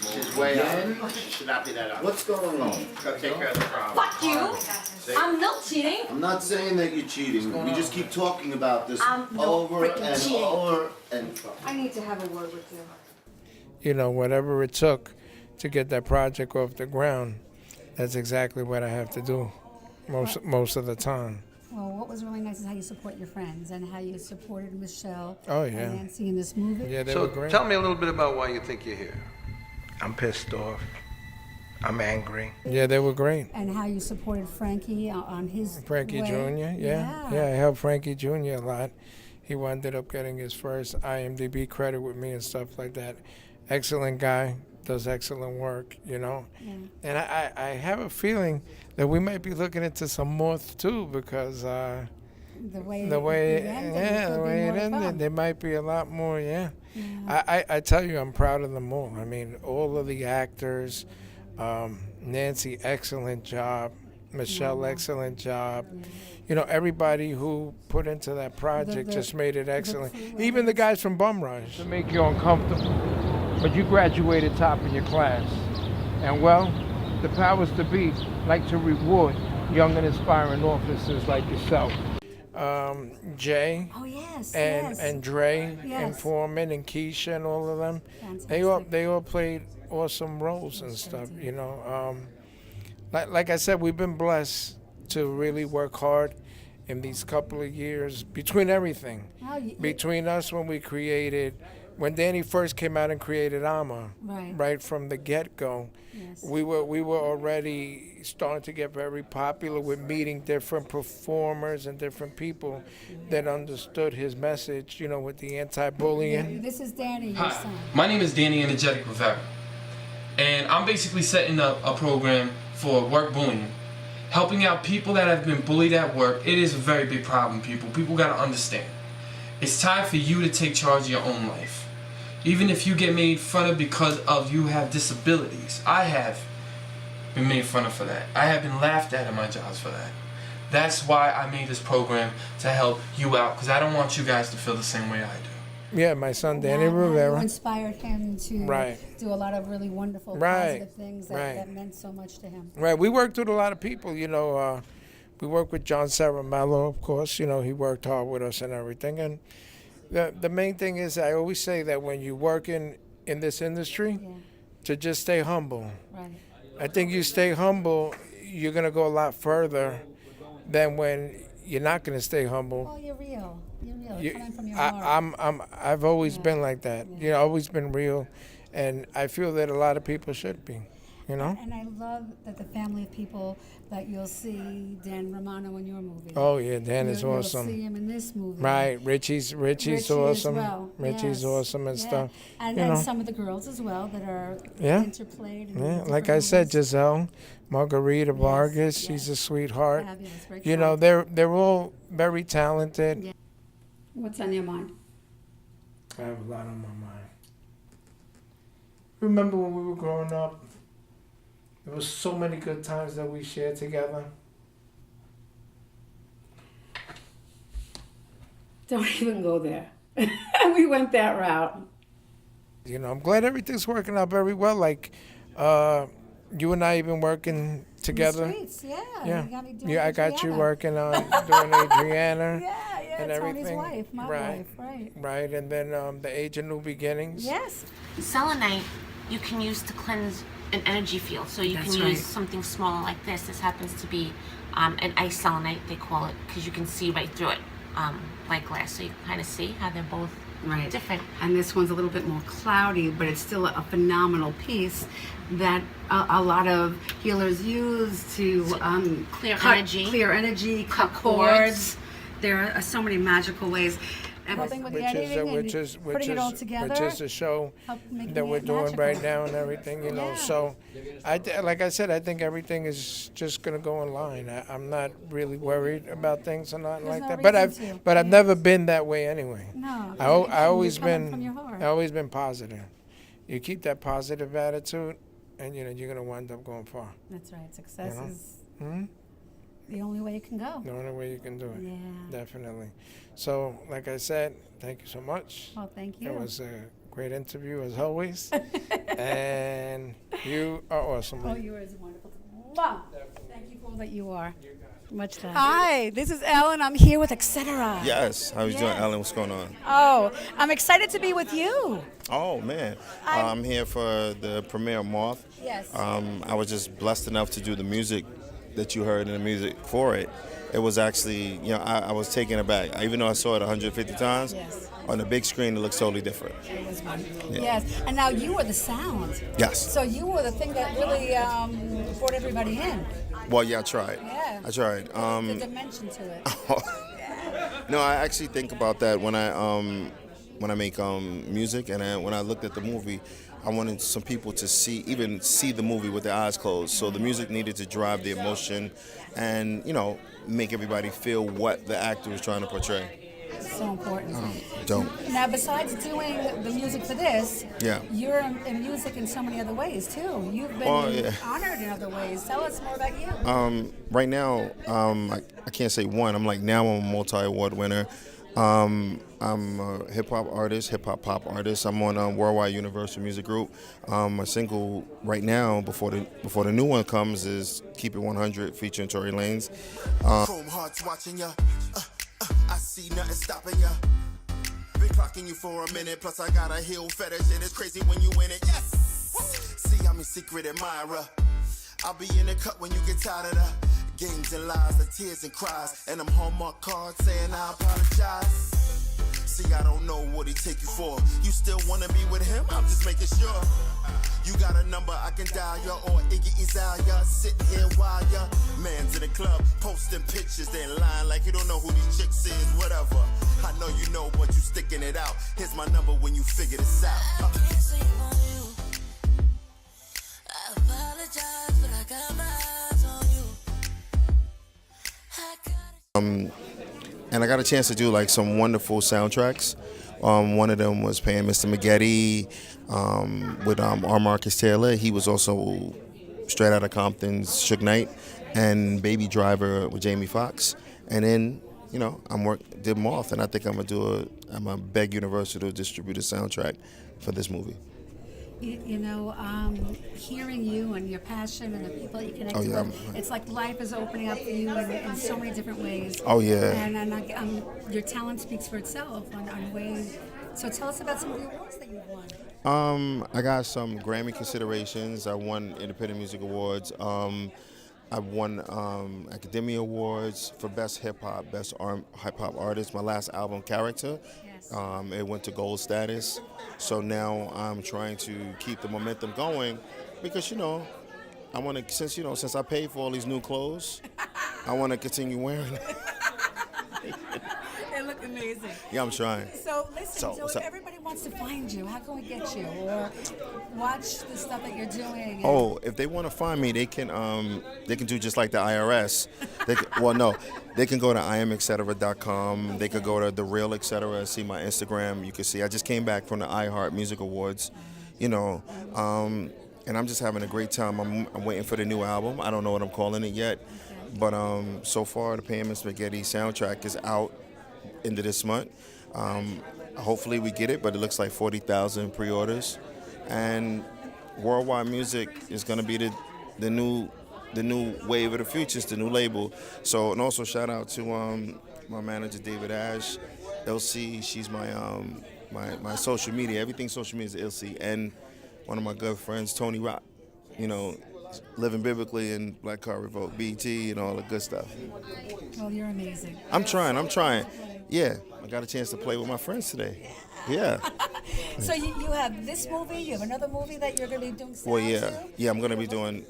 Speaker 16: She's way up. She should not be that up.
Speaker 9: What's going on?
Speaker 16: Go take care of the problem.
Speaker 18: Fuck you!
Speaker 16: See?
Speaker 18: I'm not cheating.
Speaker 9: I'm not saying that you're cheating. We just keep talking about this
Speaker 18: I'm not
Speaker 9: over
Speaker 18: freaking
Speaker 9: and
Speaker 18: cheating.
Speaker 9: over and.
Speaker 18: I need to have a word with you.
Speaker 1: You know, whatever it took to get that project off the ground, that's exactly what I have to do most of the time.
Speaker 3: Well, what was really nice is how you support your friends and how you supported Michelle
Speaker 1: Oh, yeah.
Speaker 3: and Nancy in this movie.
Speaker 1: Yeah, they
Speaker 2: So
Speaker 1: were great.
Speaker 2: tell me a little bit about why you think you're here.
Speaker 22: I'm pissed off. I'm angry.
Speaker 1: Yeah, they were great.
Speaker 3: And how you supported Frankie on his
Speaker 1: Frankie
Speaker 3: way.
Speaker 1: Jr., yeah. I helped Frankie Jr. a lot. He ended up getting his first IMDb credit with me and stuff like that. Excellent guy, does excellent work, you know.
Speaker 3: Yeah.
Speaker 1: And I have a feeling that we might be looking into some more too, because
Speaker 3: The way
Speaker 1: it ended, there might be a lot more, yeah. I tell you, I'm proud of them all. I mean, all of the actors, Nancy, excellent job. Michelle, excellent job. You know, everybody who put into that project just made it excellent. Even the guys from Bum Rush.
Speaker 2: To make you uncomfortable, but you graduated top of your class. And well, the powers to be like to reward young and aspiring officers like yourself.
Speaker 1: Jay
Speaker 3: Oh, yes,
Speaker 1: and Dre and
Speaker 3: Yes.
Speaker 1: Foreman and Keisha and all of them. They all played awesome roles and stuff, you know. Like I said, we've been blessed to really work hard in these couple of years between everything. Between us when Danny first came out and created Alma, right from the get-go, we were already starting to get very popular with meeting different performers and different people that understood his message, you know, with the anti-bullying.
Speaker 3: This is Danny, your son.
Speaker 24: My name is Danny Energetic Rivera, and I'm basically setting up a program for work bullying, helping out people that have been bullied at work. It is a very big problem, people. People gotta understand. It's time for you to take charge of your own life. Even if you get made fun of because of you have disabilities. I have been made fun of for that. I have been laughed at in my jobs for that. That's why I made this program, to help you out, because I don't want you guys to feel the same way I do.
Speaker 1: Yeah, my son Danny
Speaker 3: You
Speaker 1: Rivera.
Speaker 3: inspired him to do a lot of really wonderful, positive things that meant so much to him.
Speaker 1: Right, we worked with a lot of people, you know. We worked with John Saramello, of course. You know, he worked hard with us and everything. And the main thing is, I always say that when you work in this industry, to just stay humble.
Speaker 3: Right.
Speaker 1: I think you stay humble, you're gonna go a lot further than when you're not gonna stay humble.
Speaker 3: Oh, you're real. You're real. Coming from your heart.
Speaker 1: I've always been like that. You know, always been real, and I feel that a lot of people should be. You know.
Speaker 3: And I love that the family of people that you'll see Dan Romano in your movie.
Speaker 1: Oh yeah, Dan is
Speaker 3: You'll
Speaker 1: awesome.
Speaker 3: see him in this movie.
Speaker 1: Right, Richie's awesome.
Speaker 3: As well.
Speaker 1: Richie's awesome and stuff.
Speaker 3: And,
Speaker 1: you know.
Speaker 3: some of the girls as well that are interplayed. In
Speaker 1: Yeah,
Speaker 3: the
Speaker 1: like I
Speaker 3: different
Speaker 1: said,
Speaker 3: movies.
Speaker 1: Giselle, Margarita Vargas, she's a sweetheart.
Speaker 3: Fabulous, very
Speaker 1: You know, they're all very talented.
Speaker 3: Yeah. What's on your mind?
Speaker 1: I have a lot on my mind. Remember when we were growing up? There was so many good times that we shared together.
Speaker 25: Don't even go there. We went that route.
Speaker 1: You know, I'm glad everything's working out very well. Like, you and I even working together.
Speaker 3: In the streets, yeah.
Speaker 1: Yeah,
Speaker 3: You got me doing
Speaker 1: yeah. I got you
Speaker 3: Adriana.
Speaker 1: working on doing Adriana.
Speaker 3: Yeah,
Speaker 1: and
Speaker 3: Tony's
Speaker 1: everything.
Speaker 3: wife, my wife, right.
Speaker 1: Right, and then the Age of New Beginnings.
Speaker 3: Yes.
Speaker 26: Selenite you can use to cleanse an energy field. So you
Speaker 25: That's
Speaker 26: can
Speaker 25: right.
Speaker 26: use something smaller like this. This happens to be an ice selenite, they call it, because you can see right through it like glass. So you can kind of see how they're both different.
Speaker 25: And this one's a little bit more cloudy, but it's still a phenomenal piece that a lot of healers use to
Speaker 26: clear
Speaker 25: cut
Speaker 26: energy.
Speaker 25: clear energy, cut
Speaker 26: Cut cords.
Speaker 25: cords. There are so many magical ways.
Speaker 3: helping with the editing and putting it all together.
Speaker 1: Which is the show
Speaker 3: making
Speaker 1: that we're
Speaker 3: it
Speaker 1: doing
Speaker 3: magical.
Speaker 1: right now and everything, you know.
Speaker 3: Yeah.
Speaker 1: So, like I said, I think everything is just going to go in line. I'm not really worried about things or nothing
Speaker 3: There's
Speaker 1: like
Speaker 3: no
Speaker 1: that. But
Speaker 3: reason
Speaker 1: I've never been that way anyway.
Speaker 3: No,
Speaker 1: I
Speaker 3: you're
Speaker 1: always
Speaker 3: coming from
Speaker 1: been
Speaker 3: your heart.
Speaker 1: I always been positive. You keep that positive attitude, and you're going to wind up going far.
Speaker 3: That's right. Success
Speaker 1: You know?
Speaker 3: is
Speaker 1: Hmm?
Speaker 3: the only way you can go.
Speaker 1: The only way you can do it.
Speaker 3: Yeah.
Speaker 1: Definitely. So, like I said, thank you so much.
Speaker 3: Well, thank you.
Speaker 1: It was a great interview as always. And you are awesome.
Speaker 3: Oh, you are wonderful. Mwah. Thank you for all that you are. Much love.
Speaker 4: Hi,
Speaker 3: this is Ellen. I'm here with Etc.
Speaker 4: Yes, how you doing, Ellen? What's going on?
Speaker 3: Oh, I'm excited to be with you.
Speaker 4: Oh man, I'm here for the premiere of M.O.T.H.
Speaker 3: Yes.
Speaker 4: I was just blessed enough to do the music that you heard and the music for it. It was actually, I was taken aback. Even though I saw it 150 times,
Speaker 3: Yes.
Speaker 4: on the big screen it looks totally different.
Speaker 3: It was wonderful.
Speaker 4: Yeah.
Speaker 3: Yes. And now you were the sound.
Speaker 4: Yes.
Speaker 3: So you were the thing that really brought everybody in.
Speaker 4: Well, yeah, I tried.
Speaker 3: Yeah.
Speaker 4: I tried.
Speaker 3: The dimension to it.
Speaker 4: No, I actually think about that when I make music, and when I looked at the movie, I wanted some people to see the movie with their eyes closed. So the music needed to drive the emotion, and make everybody feel what the actor was trying to portray.
Speaker 3: So important.
Speaker 4: Dope.
Speaker 3: Now, besides doing the music for this,
Speaker 4: Yeah.
Speaker 3: you're in music in so many other ways too. You've been honored in other ways. Tell us more about you.
Speaker 4: Right now, I can't say one. I'm a multi-award winner. I'm a hip-hop artist, hip-hop pop artist. I'm on Worldwide Universal Music Group. My single right now, before the new one comes, is Keep It 100 featuring Tory Lanez.
Speaker 6: Chrome hearts watching ya. I see nothing stopping ya. Been clocking you for a minute, plus I got a heel fetish, and it's crazy when you win it. Yes. See, I'm your secret admirer. I'll be in the cut when you get tired of the games and lies, the tears and cries, and them Hallmark cards saying I apologize. See, I don't know what he take you for. You still wanna be with him? I'm just making sure. You got a number I can dial ya, or Iggy Azalea, sitting here while ya man's in the club posting pictures, then lying like you don't know who these chicks is. Whatever. I know you know, but you sticking it out. Here's my number when you figure this out.
Speaker 7: I can't sleep on you. I apologize, but I got my eyes on you.
Speaker 4: And I got a chance to do some wonderful soundtracks. One of them was paying Mr. Maggette with R. Marcus Taylor. He was also Straight Outta Compton's Suge Knight, and Baby Driver with Jamie Foxx. And then, did M.O.T.H, and I think I'm gonna beg Universal to distribute a soundtrack for this movie.
Speaker 3: Hearing you and your passion and the people that you connect
Speaker 4: Oh, yeah,
Speaker 3: with, it's like life is opening up for you in so many different ways.
Speaker 4: Oh, yeah.
Speaker 3: And your talent speaks for itself on ways. So tell us about some of the awards that you've won.
Speaker 4: I got some Grammy considerations. I won Independent Music Awards. I won Academy Awards for Best Hip Hop, Best Hip Hop Artist. My last album, Character, it went to gold status. So now I'm trying to keep the momentum going because I want to since I paid for all these new clothes, I want to continue wearing it.
Speaker 3: They look amazing.
Speaker 4: Yeah, I'm trying.
Speaker 3: So listen, so if everybody wants to find you, how can we get you or watch the stuff that you're doing?
Speaker 4: Oh, if they want to find me, they can do just like the IRS. They can go to IamEtC. They could go to The Real Etc. See my Instagram. You can see I just came back from the iHeart Music Awards, and I'm just having a great time. I'm waiting for the new album. I don't know what I'm calling it yet, but so far the Pam and Spaghetti soundtrack is out into this month. Hopefully we get it, but it looks like 40,000 pre-orders, and Worldwide Music is going to be the new wave of the future. It's the new label. So, and also shout out to my manager David Ash, LC. She's my social media. Everything social media is LC, and one of my good friends Tony Rock. Living Biblically and Black Card Revolt, BT, and all the good stuff.
Speaker 3: Well, you're amazing.
Speaker 4: I'm trying. Yeah, I got a chance to play with my friends today. Yeah.
Speaker 3: So you have this movie, you have another movie that you're going to be doing sound to?
Speaker 4: Yeah, I'm going to be doing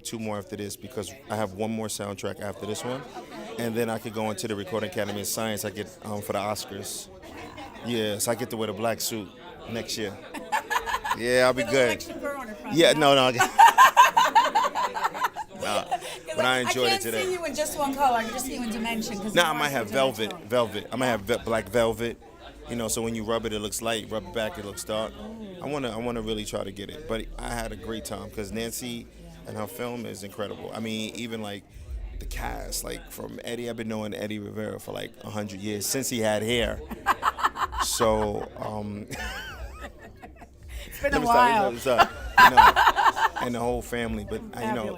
Speaker 4: 2 more after this because I have 1 more soundtrack after this one. And then I could go into the Recording Academy of Science I get for the Oscars. Yeah, so I get to wear the black suit next year. Yeah, I'll be good.
Speaker 3: Election fur on the front.
Speaker 4: Yeah, no. But I enjoyed it today.
Speaker 3: I can't see you in just one color. I can just see you in dimension.
Speaker 4: I might have velvet. I might have black velvet. You know, so when you rub it, it looks light. Rub it back, it looks dark. I wanna really try to get it. But I had a great time because Nancy and her film is incredible. I mean, even like the cast, like from Eddie. I've been knowing Eddie Rivera for like 100 years since he had hair. So.
Speaker 3: It's been a while.
Speaker 4: And the whole family, but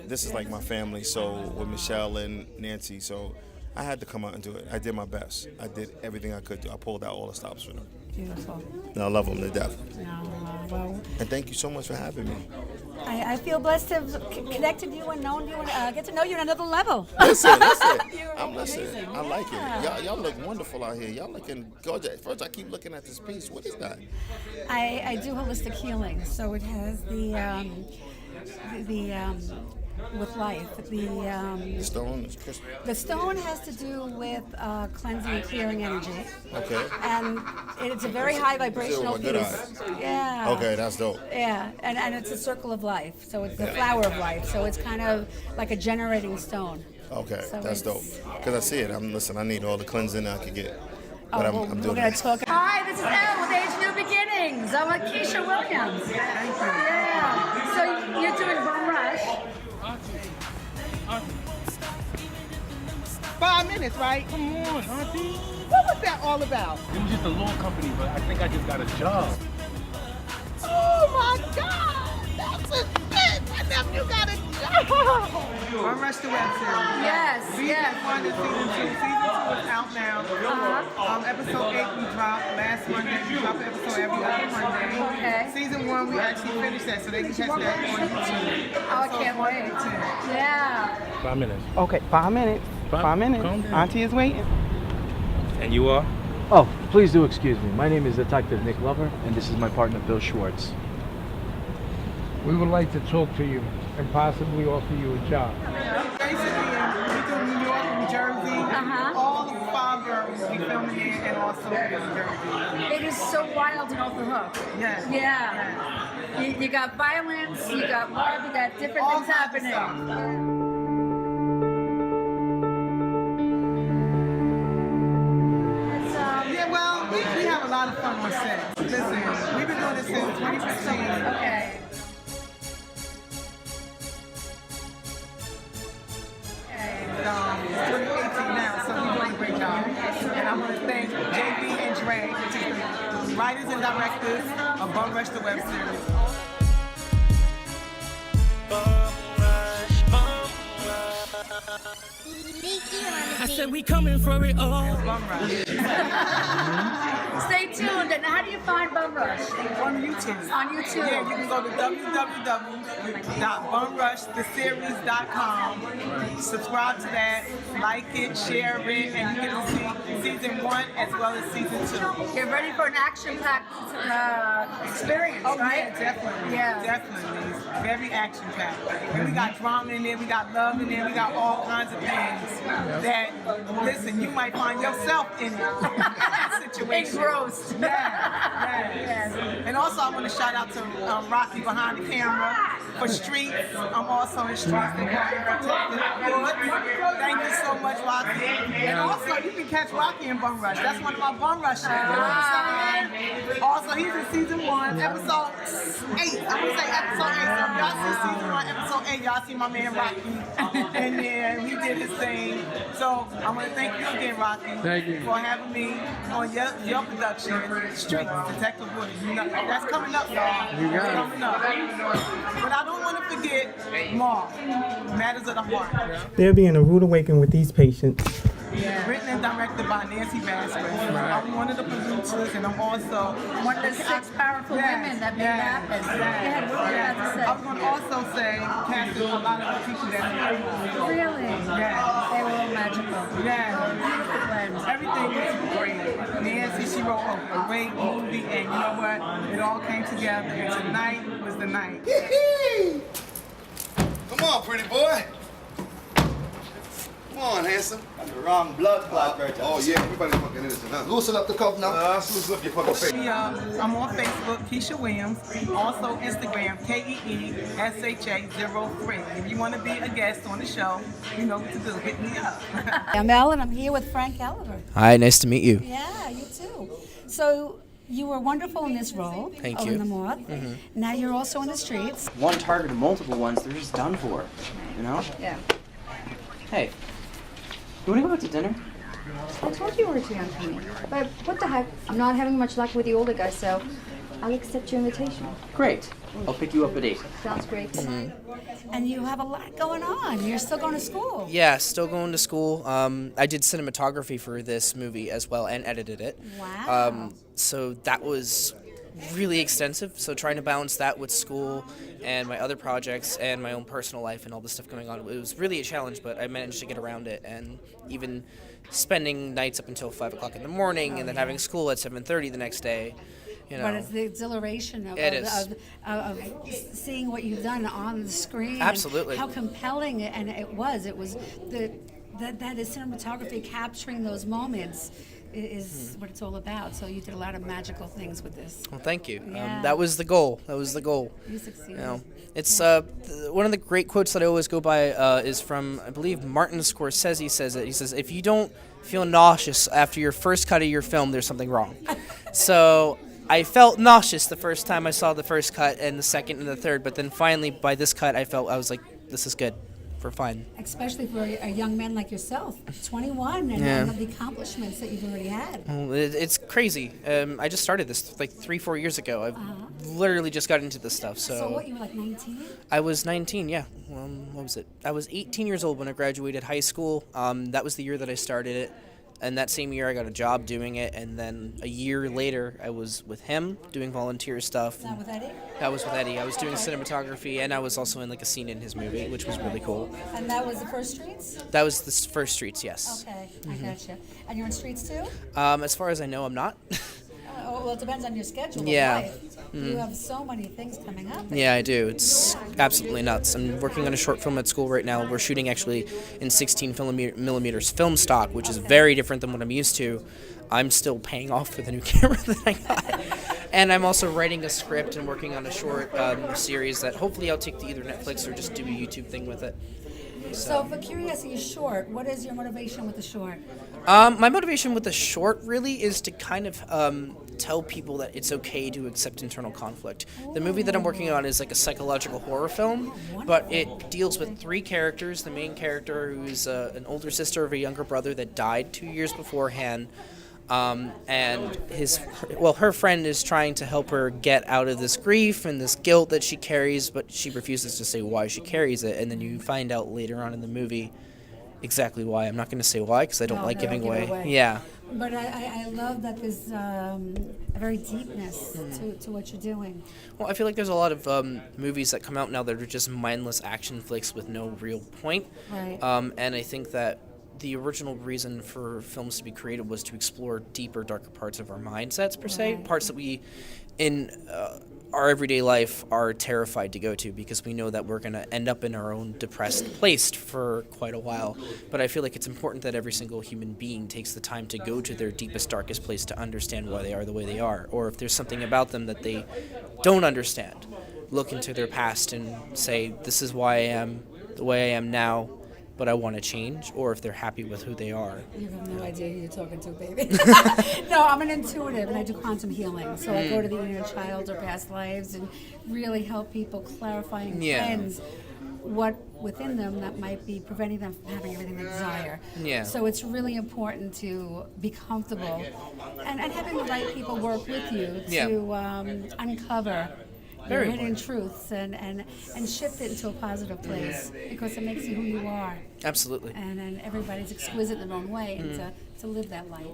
Speaker 4: this is like my family. So with Michelle and Nancy, so I had to come out and do it. I did my best. I did everything I could do. I pulled out all the stops for them.
Speaker 3: Beautiful.
Speaker 4: And I love them to death.
Speaker 3: Well,
Speaker 4: and thank you so much for having me.
Speaker 3: I feel blessed to have connected you and known you and get to know you on another level.
Speaker 4: Listen. I'm listening. I like it. Y'all look wonderful out here. Y'all looking gorgeous. First, I keep looking at this piece. What is that?
Speaker 3: I do holistic healing, so it has the with life. The
Speaker 4: stone is crystal.
Speaker 3: The stone has to do with cleansing and clearing energy.
Speaker 4: Okay.
Speaker 3: And it's a very high vibrational piece. Yeah.
Speaker 4: Okay, that's dope.
Speaker 3: Yeah, and it's a circle of life. So it's the flower of life. So it's kind of like a generating stone.
Speaker 4: Okay,
Speaker 3: so
Speaker 4: that's dope. Because I see it. I need all the cleansing I could get. But I'm doing it.
Speaker 3: Hi, this is Elle with Age New Beginnings. I'm with Keisha Williams. Thank you. Yeah. So you're doing Bum Rush.
Speaker 10: 5 minutes, right? Come on, Auntie. What was that all about?
Speaker 11: It was just a law company, but I think I just got a job.
Speaker 10: Oh my God! That's a shit! My nephew got a job! Bum Rush the web series.
Speaker 3: Yes,
Speaker 10: Season 1 to Season 2. Season 2 is out now. Episode 8 we dropped last Monday. We drop an episode every other Monday.
Speaker 3: Okay.
Speaker 10: Season 1 we actually finished that, so they can catch that on YouTube.
Speaker 3: Oh, I can't wait. Yeah.
Speaker 11: 5 minutes.
Speaker 10: Okay, 5 minutes. 5 minutes.
Speaker 11: Calm down.
Speaker 10: Auntie is waiting.
Speaker 11: And you are?
Speaker 12: Oh, please do excuse me. My name is Detective Nick Lover, and this is my partner, Bill Schwartz.
Speaker 2: We would like to talk to you and possibly offer you a job.
Speaker 10: Basically, we do New York, New Jersey, all the 5 boroughs we film in, and also New Jersey.
Speaker 3: It is so wild and off the hook.
Speaker 10: Yes.
Speaker 3: Yeah. You got violence, you got love, you got different things happening.
Speaker 10: We have a lot of fun on set. Listen, we've been doing this since 2015.
Speaker 3: Okay.
Speaker 10: And it's 2018 now, so we're doing a great job. And I want to thank JB and Dre, which is the writers and directors of Bum Rush the web series.
Speaker 7: I said we coming for it all.
Speaker 3: Stay tuned. And how do you find Bum Rush?
Speaker 10: On YouTube.
Speaker 3: On YouTube.
Speaker 10: Yeah, you can go to www.bumrushtheseries.com. Subscribe to that, like it, share it, and you get to see season 1 as well as season 2.
Speaker 3: Get ready for an action-packed experience, right?
Speaker 10: Yeah, definitely.
Speaker 3: Yeah.
Speaker 10: Definitely. It's very action-packed. And we got drama in there, we got love in there, we got all kinds of things that, listen, you might find yourself in that situation.
Speaker 3: Engrossed.
Speaker 10: Yes. And also I want to shout out to Rocky behind the camera for Streets. I'm also in Streets. They call me Protected. Thank you so much, Rocky. And also you can catch Rocky in Bum Rush. That's one of my Bum Rush shows. Also he's in season 1, episode 8. I'm gonna say episode 8. So if y'all see season 1, episode 8, y'all see my man Rocky. And then he did his thing. So I want to thank you again, Rocky, for having me on your production, Streets, Detective Wood. You know, that's coming up, y'all.
Speaker 2: You got it.
Speaker 10: Coming up. But I don't want to forget Ma, Matters of the Heart. There being a rude awakening with these patients. Written and directed by Nancy Vazquez. I'm one of the producers, and I'm also
Speaker 3: one of the 6 powerful women that made it happen. Yeah, what you have to say?
Speaker 10: I was going to also say, casted a lot of the people that
Speaker 3: Really?
Speaker 10: Yeah.
Speaker 3: They were all magical.
Speaker 10: Yeah.
Speaker 3: Beautiful blends.
Speaker 10: Everything was great. Nancy, she wrote a great movie, and you know what? It all came together, and tonight was the night.
Speaker 9: Come on, pretty boy. Come on, handsome?
Speaker 8: That's the wrong blood clot right there.
Speaker 9: Oh, yeah, everybody's fucking innocent, huh? Loosen up the cuff now. Loosen up your fucking face.
Speaker 10: I'm on Facebook, Keisha Williams. Also Instagram, KEESHA03. If you want to be a guest on the show, you know what to do. Hit me up.
Speaker 3: I'm Ellen. I'm here with Frank Gallagher.
Speaker 13: Hi, nice to meet you.
Speaker 3: Yeah, you too. So you were wonderful in this role.
Speaker 13: Thank
Speaker 3: in
Speaker 13: you.
Speaker 3: the M.O.T.H. Now you're also in the streets.
Speaker 14: One target and multiple ones, they're just done for. You know?
Speaker 3: Yeah.
Speaker 14: Hey, you want to go out to dinner?
Speaker 17: I told you we were too young for me. But what the heck? I'm not having much luck with the older guys, so I'll accept your invitation.
Speaker 14: Great. I'll pick you up at 8.
Speaker 17: Sounds great.
Speaker 3: And you have a lot going on. You're still going to school.
Speaker 13: Yeah, still going to school. I did cinematography for this movie as well and edited it.
Speaker 3: Wow.
Speaker 13: So that was really extensive. So trying to balance that with school and my other projects and my own personal life and all the stuff going on, it was really a challenge, but I managed to get around it. And even spending nights up until 5 o'clock in the morning and then having school at 7:30 the next day. You know.
Speaker 3: But it's the exhilaration of seeing what you've done on the screen.
Speaker 13: Absolutely.
Speaker 3: And how compelling it was. It was that is cinematography capturing those moments is what it's all about. So you did a lot of magical things with this.
Speaker 13: Well, thank you.
Speaker 3: Yeah.
Speaker 13: That was the goal.
Speaker 3: You succeeded.
Speaker 13: You know, it's one of the great quotes that I always go by is from, I believe, Martin Scorsese says it. He says, if you don't feel nauseous after your first cut of your film, there's something wrong. So I felt nauseous the first time I saw the first cut and the second and the third, but then finally by this cut I was like, this is good. We're fine.
Speaker 3: Especially for a young man like yourself, 21, and the accomplishments that you've already had.
Speaker 13: Well, it's crazy. I just started this like 3-4 years ago. I've literally just got into this stuff.
Speaker 3: So what, you were like 19?
Speaker 13: I was 19, yeah. What was it? I was 18 years old when I graduated high school. That was the year that I started it. And that same year I got a job doing it, and then a year later I was with him doing volunteer stuff.
Speaker 3: Is that with Eddie?
Speaker 13: That was with Eddie. I was doing cinematography, and I was also in like a scene in his movie, which was really cool.
Speaker 3: And that was the first Streets?
Speaker 13: That was the first Streets, yes.
Speaker 3: Okay, I gotcha. And you're in Streets too?
Speaker 13: As far as I know, I'm not.
Speaker 3: Well, it depends on your schedule.
Speaker 13: Yeah.
Speaker 3: Of life. You have so many things coming up.
Speaker 13: Yeah, I do. It's absolutely nuts. I'm working on a short film at school right now. We're shooting actually in 16 millimeters film stock, which is very different than what I'm used to. I'm still paying off for the new camera that I got. And I'm also writing a script and working on a short series that hopefully I'll take to either Netflix or just do a YouTube thing with it.
Speaker 3: So for Curiosity Short, what is your motivation with the short?
Speaker 13: My motivation with the short really is to kind of tell people that it's okay to accept internal conflict. The movie that I'm working on is like a psychological horror film, but it deals with 3 characters. The main character, who's an older sister of a younger brother that died 2 years beforehand, and her friend is trying to help her get out of this grief and this guilt that she carries, but she refuses to say why she carries it, and then you find out later on in the movie exactly why. I'm not going to say why because I don't like giving away. Yeah.
Speaker 3: But I love that there's a very deepness to what you're doing.
Speaker 13: Well, I feel like there's a lot of movies that come out now that are just mindless action flicks with no real point.
Speaker 3: Right.
Speaker 13: And I think that the original reason for films to be created was to explore deeper, darker parts of our mindsets, per se, parts that we, in our everyday life, are terrified to go to because we know that we're going to end up in our own depressed place for quite a while. But I feel like it's important that every single human being takes the time to go to their deepest, darkest place to understand why they are the way they are, or if there's something about them that they don't understand, look into their past and say, this is why I am the way I am now, but I want to change, or if they're happy with who they are.
Speaker 3: You have no idea who you're talking to, baby. No, I'm an intuitive, and I do quantum healing. So I go to the inner child or past lives and really help people clarify and cleanse what within them that might be preventing them from having everything they desire.
Speaker 13: Yeah.
Speaker 3: So it's really important to be comfortable and having the right people work with you to uncover your hidden truths and shift it into a positive place because it makes you who you are.
Speaker 13: Absolutely.
Speaker 3: And everybody's exquisite in their own way and to live that life.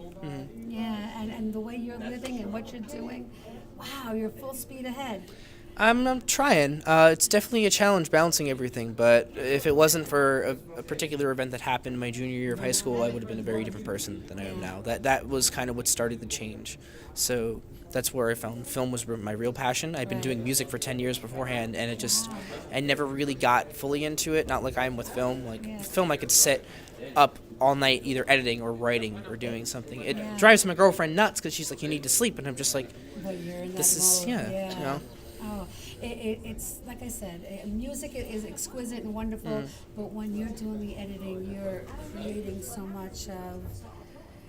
Speaker 3: Yeah, and the way you're living and what you're doing, wow, you're full speed ahead.
Speaker 13: I'm trying. It's definitely a challenge balancing everything, but if it wasn't for a particular event that happened my junior year of high school, I would have been a very different person than I am now. That was kind of what started the change. So that's where I found film was my real passion. I've been doing music for 10 years beforehand, and I never really got fully into it, not like I am with film. With film, I could sit up all night either editing or writing or doing something. It drives my girlfriend nuts because she's like, you need to sleep, and I'm just like, this is, you know.
Speaker 3: Oh, it's like I said, music is exquisite and wonderful, but when you're doing the editing, you're creating so much of.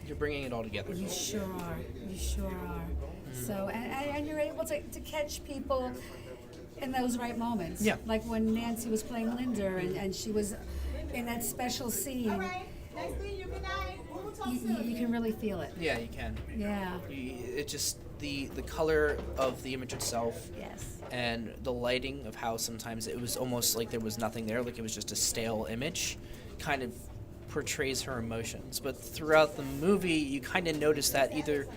Speaker 13: You're bringing it all together.
Speaker 3: You sure are. You sure are. So, and you're able to catch people in those right moments.
Speaker 13: Yeah.
Speaker 3: Like when Nancy was playing Linda and she was in that special scene. You can really feel it.
Speaker 13: Yeah, you can.
Speaker 3: Yeah.
Speaker 13: It just the color of the image itself.
Speaker 3: Yes.
Speaker 13: And the lighting of how sometimes it was almost like there was nothing there, like it was just a stale image, kind of portrays her emotions. But throughout the movie, you kind of notice that either,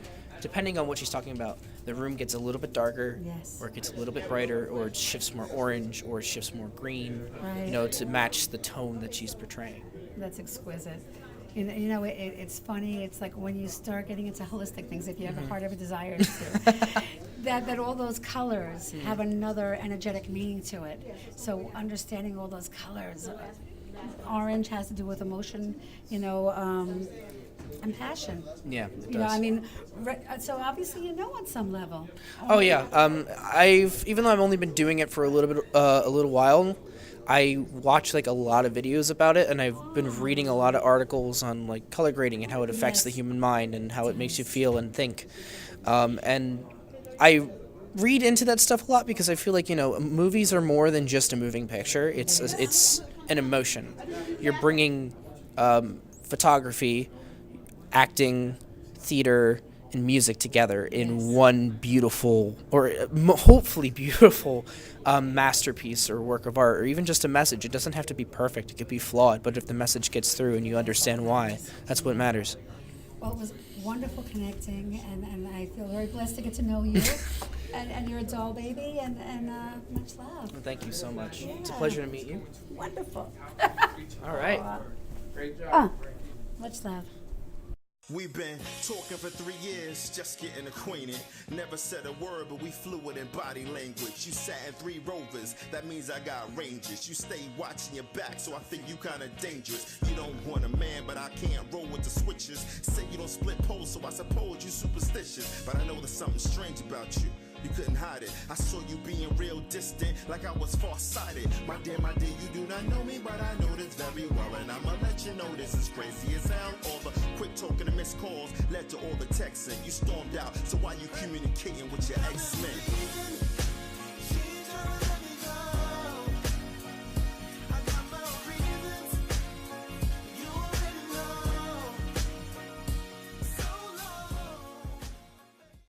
Speaker 13: depending on what she's talking about, the room gets a little bit darker, or it gets a little bit brighter, or it shifts more orange, or it shifts more green, to match the tone that she's portraying.
Speaker 3: That's exquisite. It's funny. It's like when you start getting into holistic things, if you have a heart of a desire to, that all those colors have another energetic meaning to it. So understanding all those colors, orange has to do with emotion, and passion.
Speaker 13: Yeah, it
Speaker 3: does. So obviously on some level.
Speaker 13: Oh yeah, even though I've only been doing it for a little while, I watch a lot of videos about it, and I've been reading a lot of articles on color grading and how it affects the human mind and how it makes you feel and think. And I read into that stuff a lot because I feel like movies are more than just a moving picture. It's an emotion. You're bringing photography, acting, theater, and music together in one beautiful, or hopefully beautiful, masterpiece or work of art, or even just a message. It doesn't have to be perfect. It could be flawed, but if the message gets through and you understand why, that's what matters.
Speaker 3: Well, it was wonderful connecting, and I feel very blessed to get to know you and your doll baby, and much love.
Speaker 13: Well, thank you so much. Yeah. It's a pleasure to meet you.
Speaker 3: Wonderful.
Speaker 13: All right.
Speaker 11: Great job.
Speaker 3: Much love.
Speaker 6: We've been talking for 3 years, just getting acquainted. Never said a word, but we fluid in body language. You sat in 3 Rovers, that means I got ranges. You stay watching your back, so I think you kinda dangerous. You don't want a man, but I can't roll with the switches. Say you don't split poles, so I suppose you superstitious. But I know there's something strange about you. You couldn't hide it. I saw you being real distant, like I was far-sighted. My dear, you do not know me, but I know this very well. And I'ma let you know this is crazy as hell. All the quick talking and missed calls led to all the texting. You stormed out, so why you communicating with your ex-men?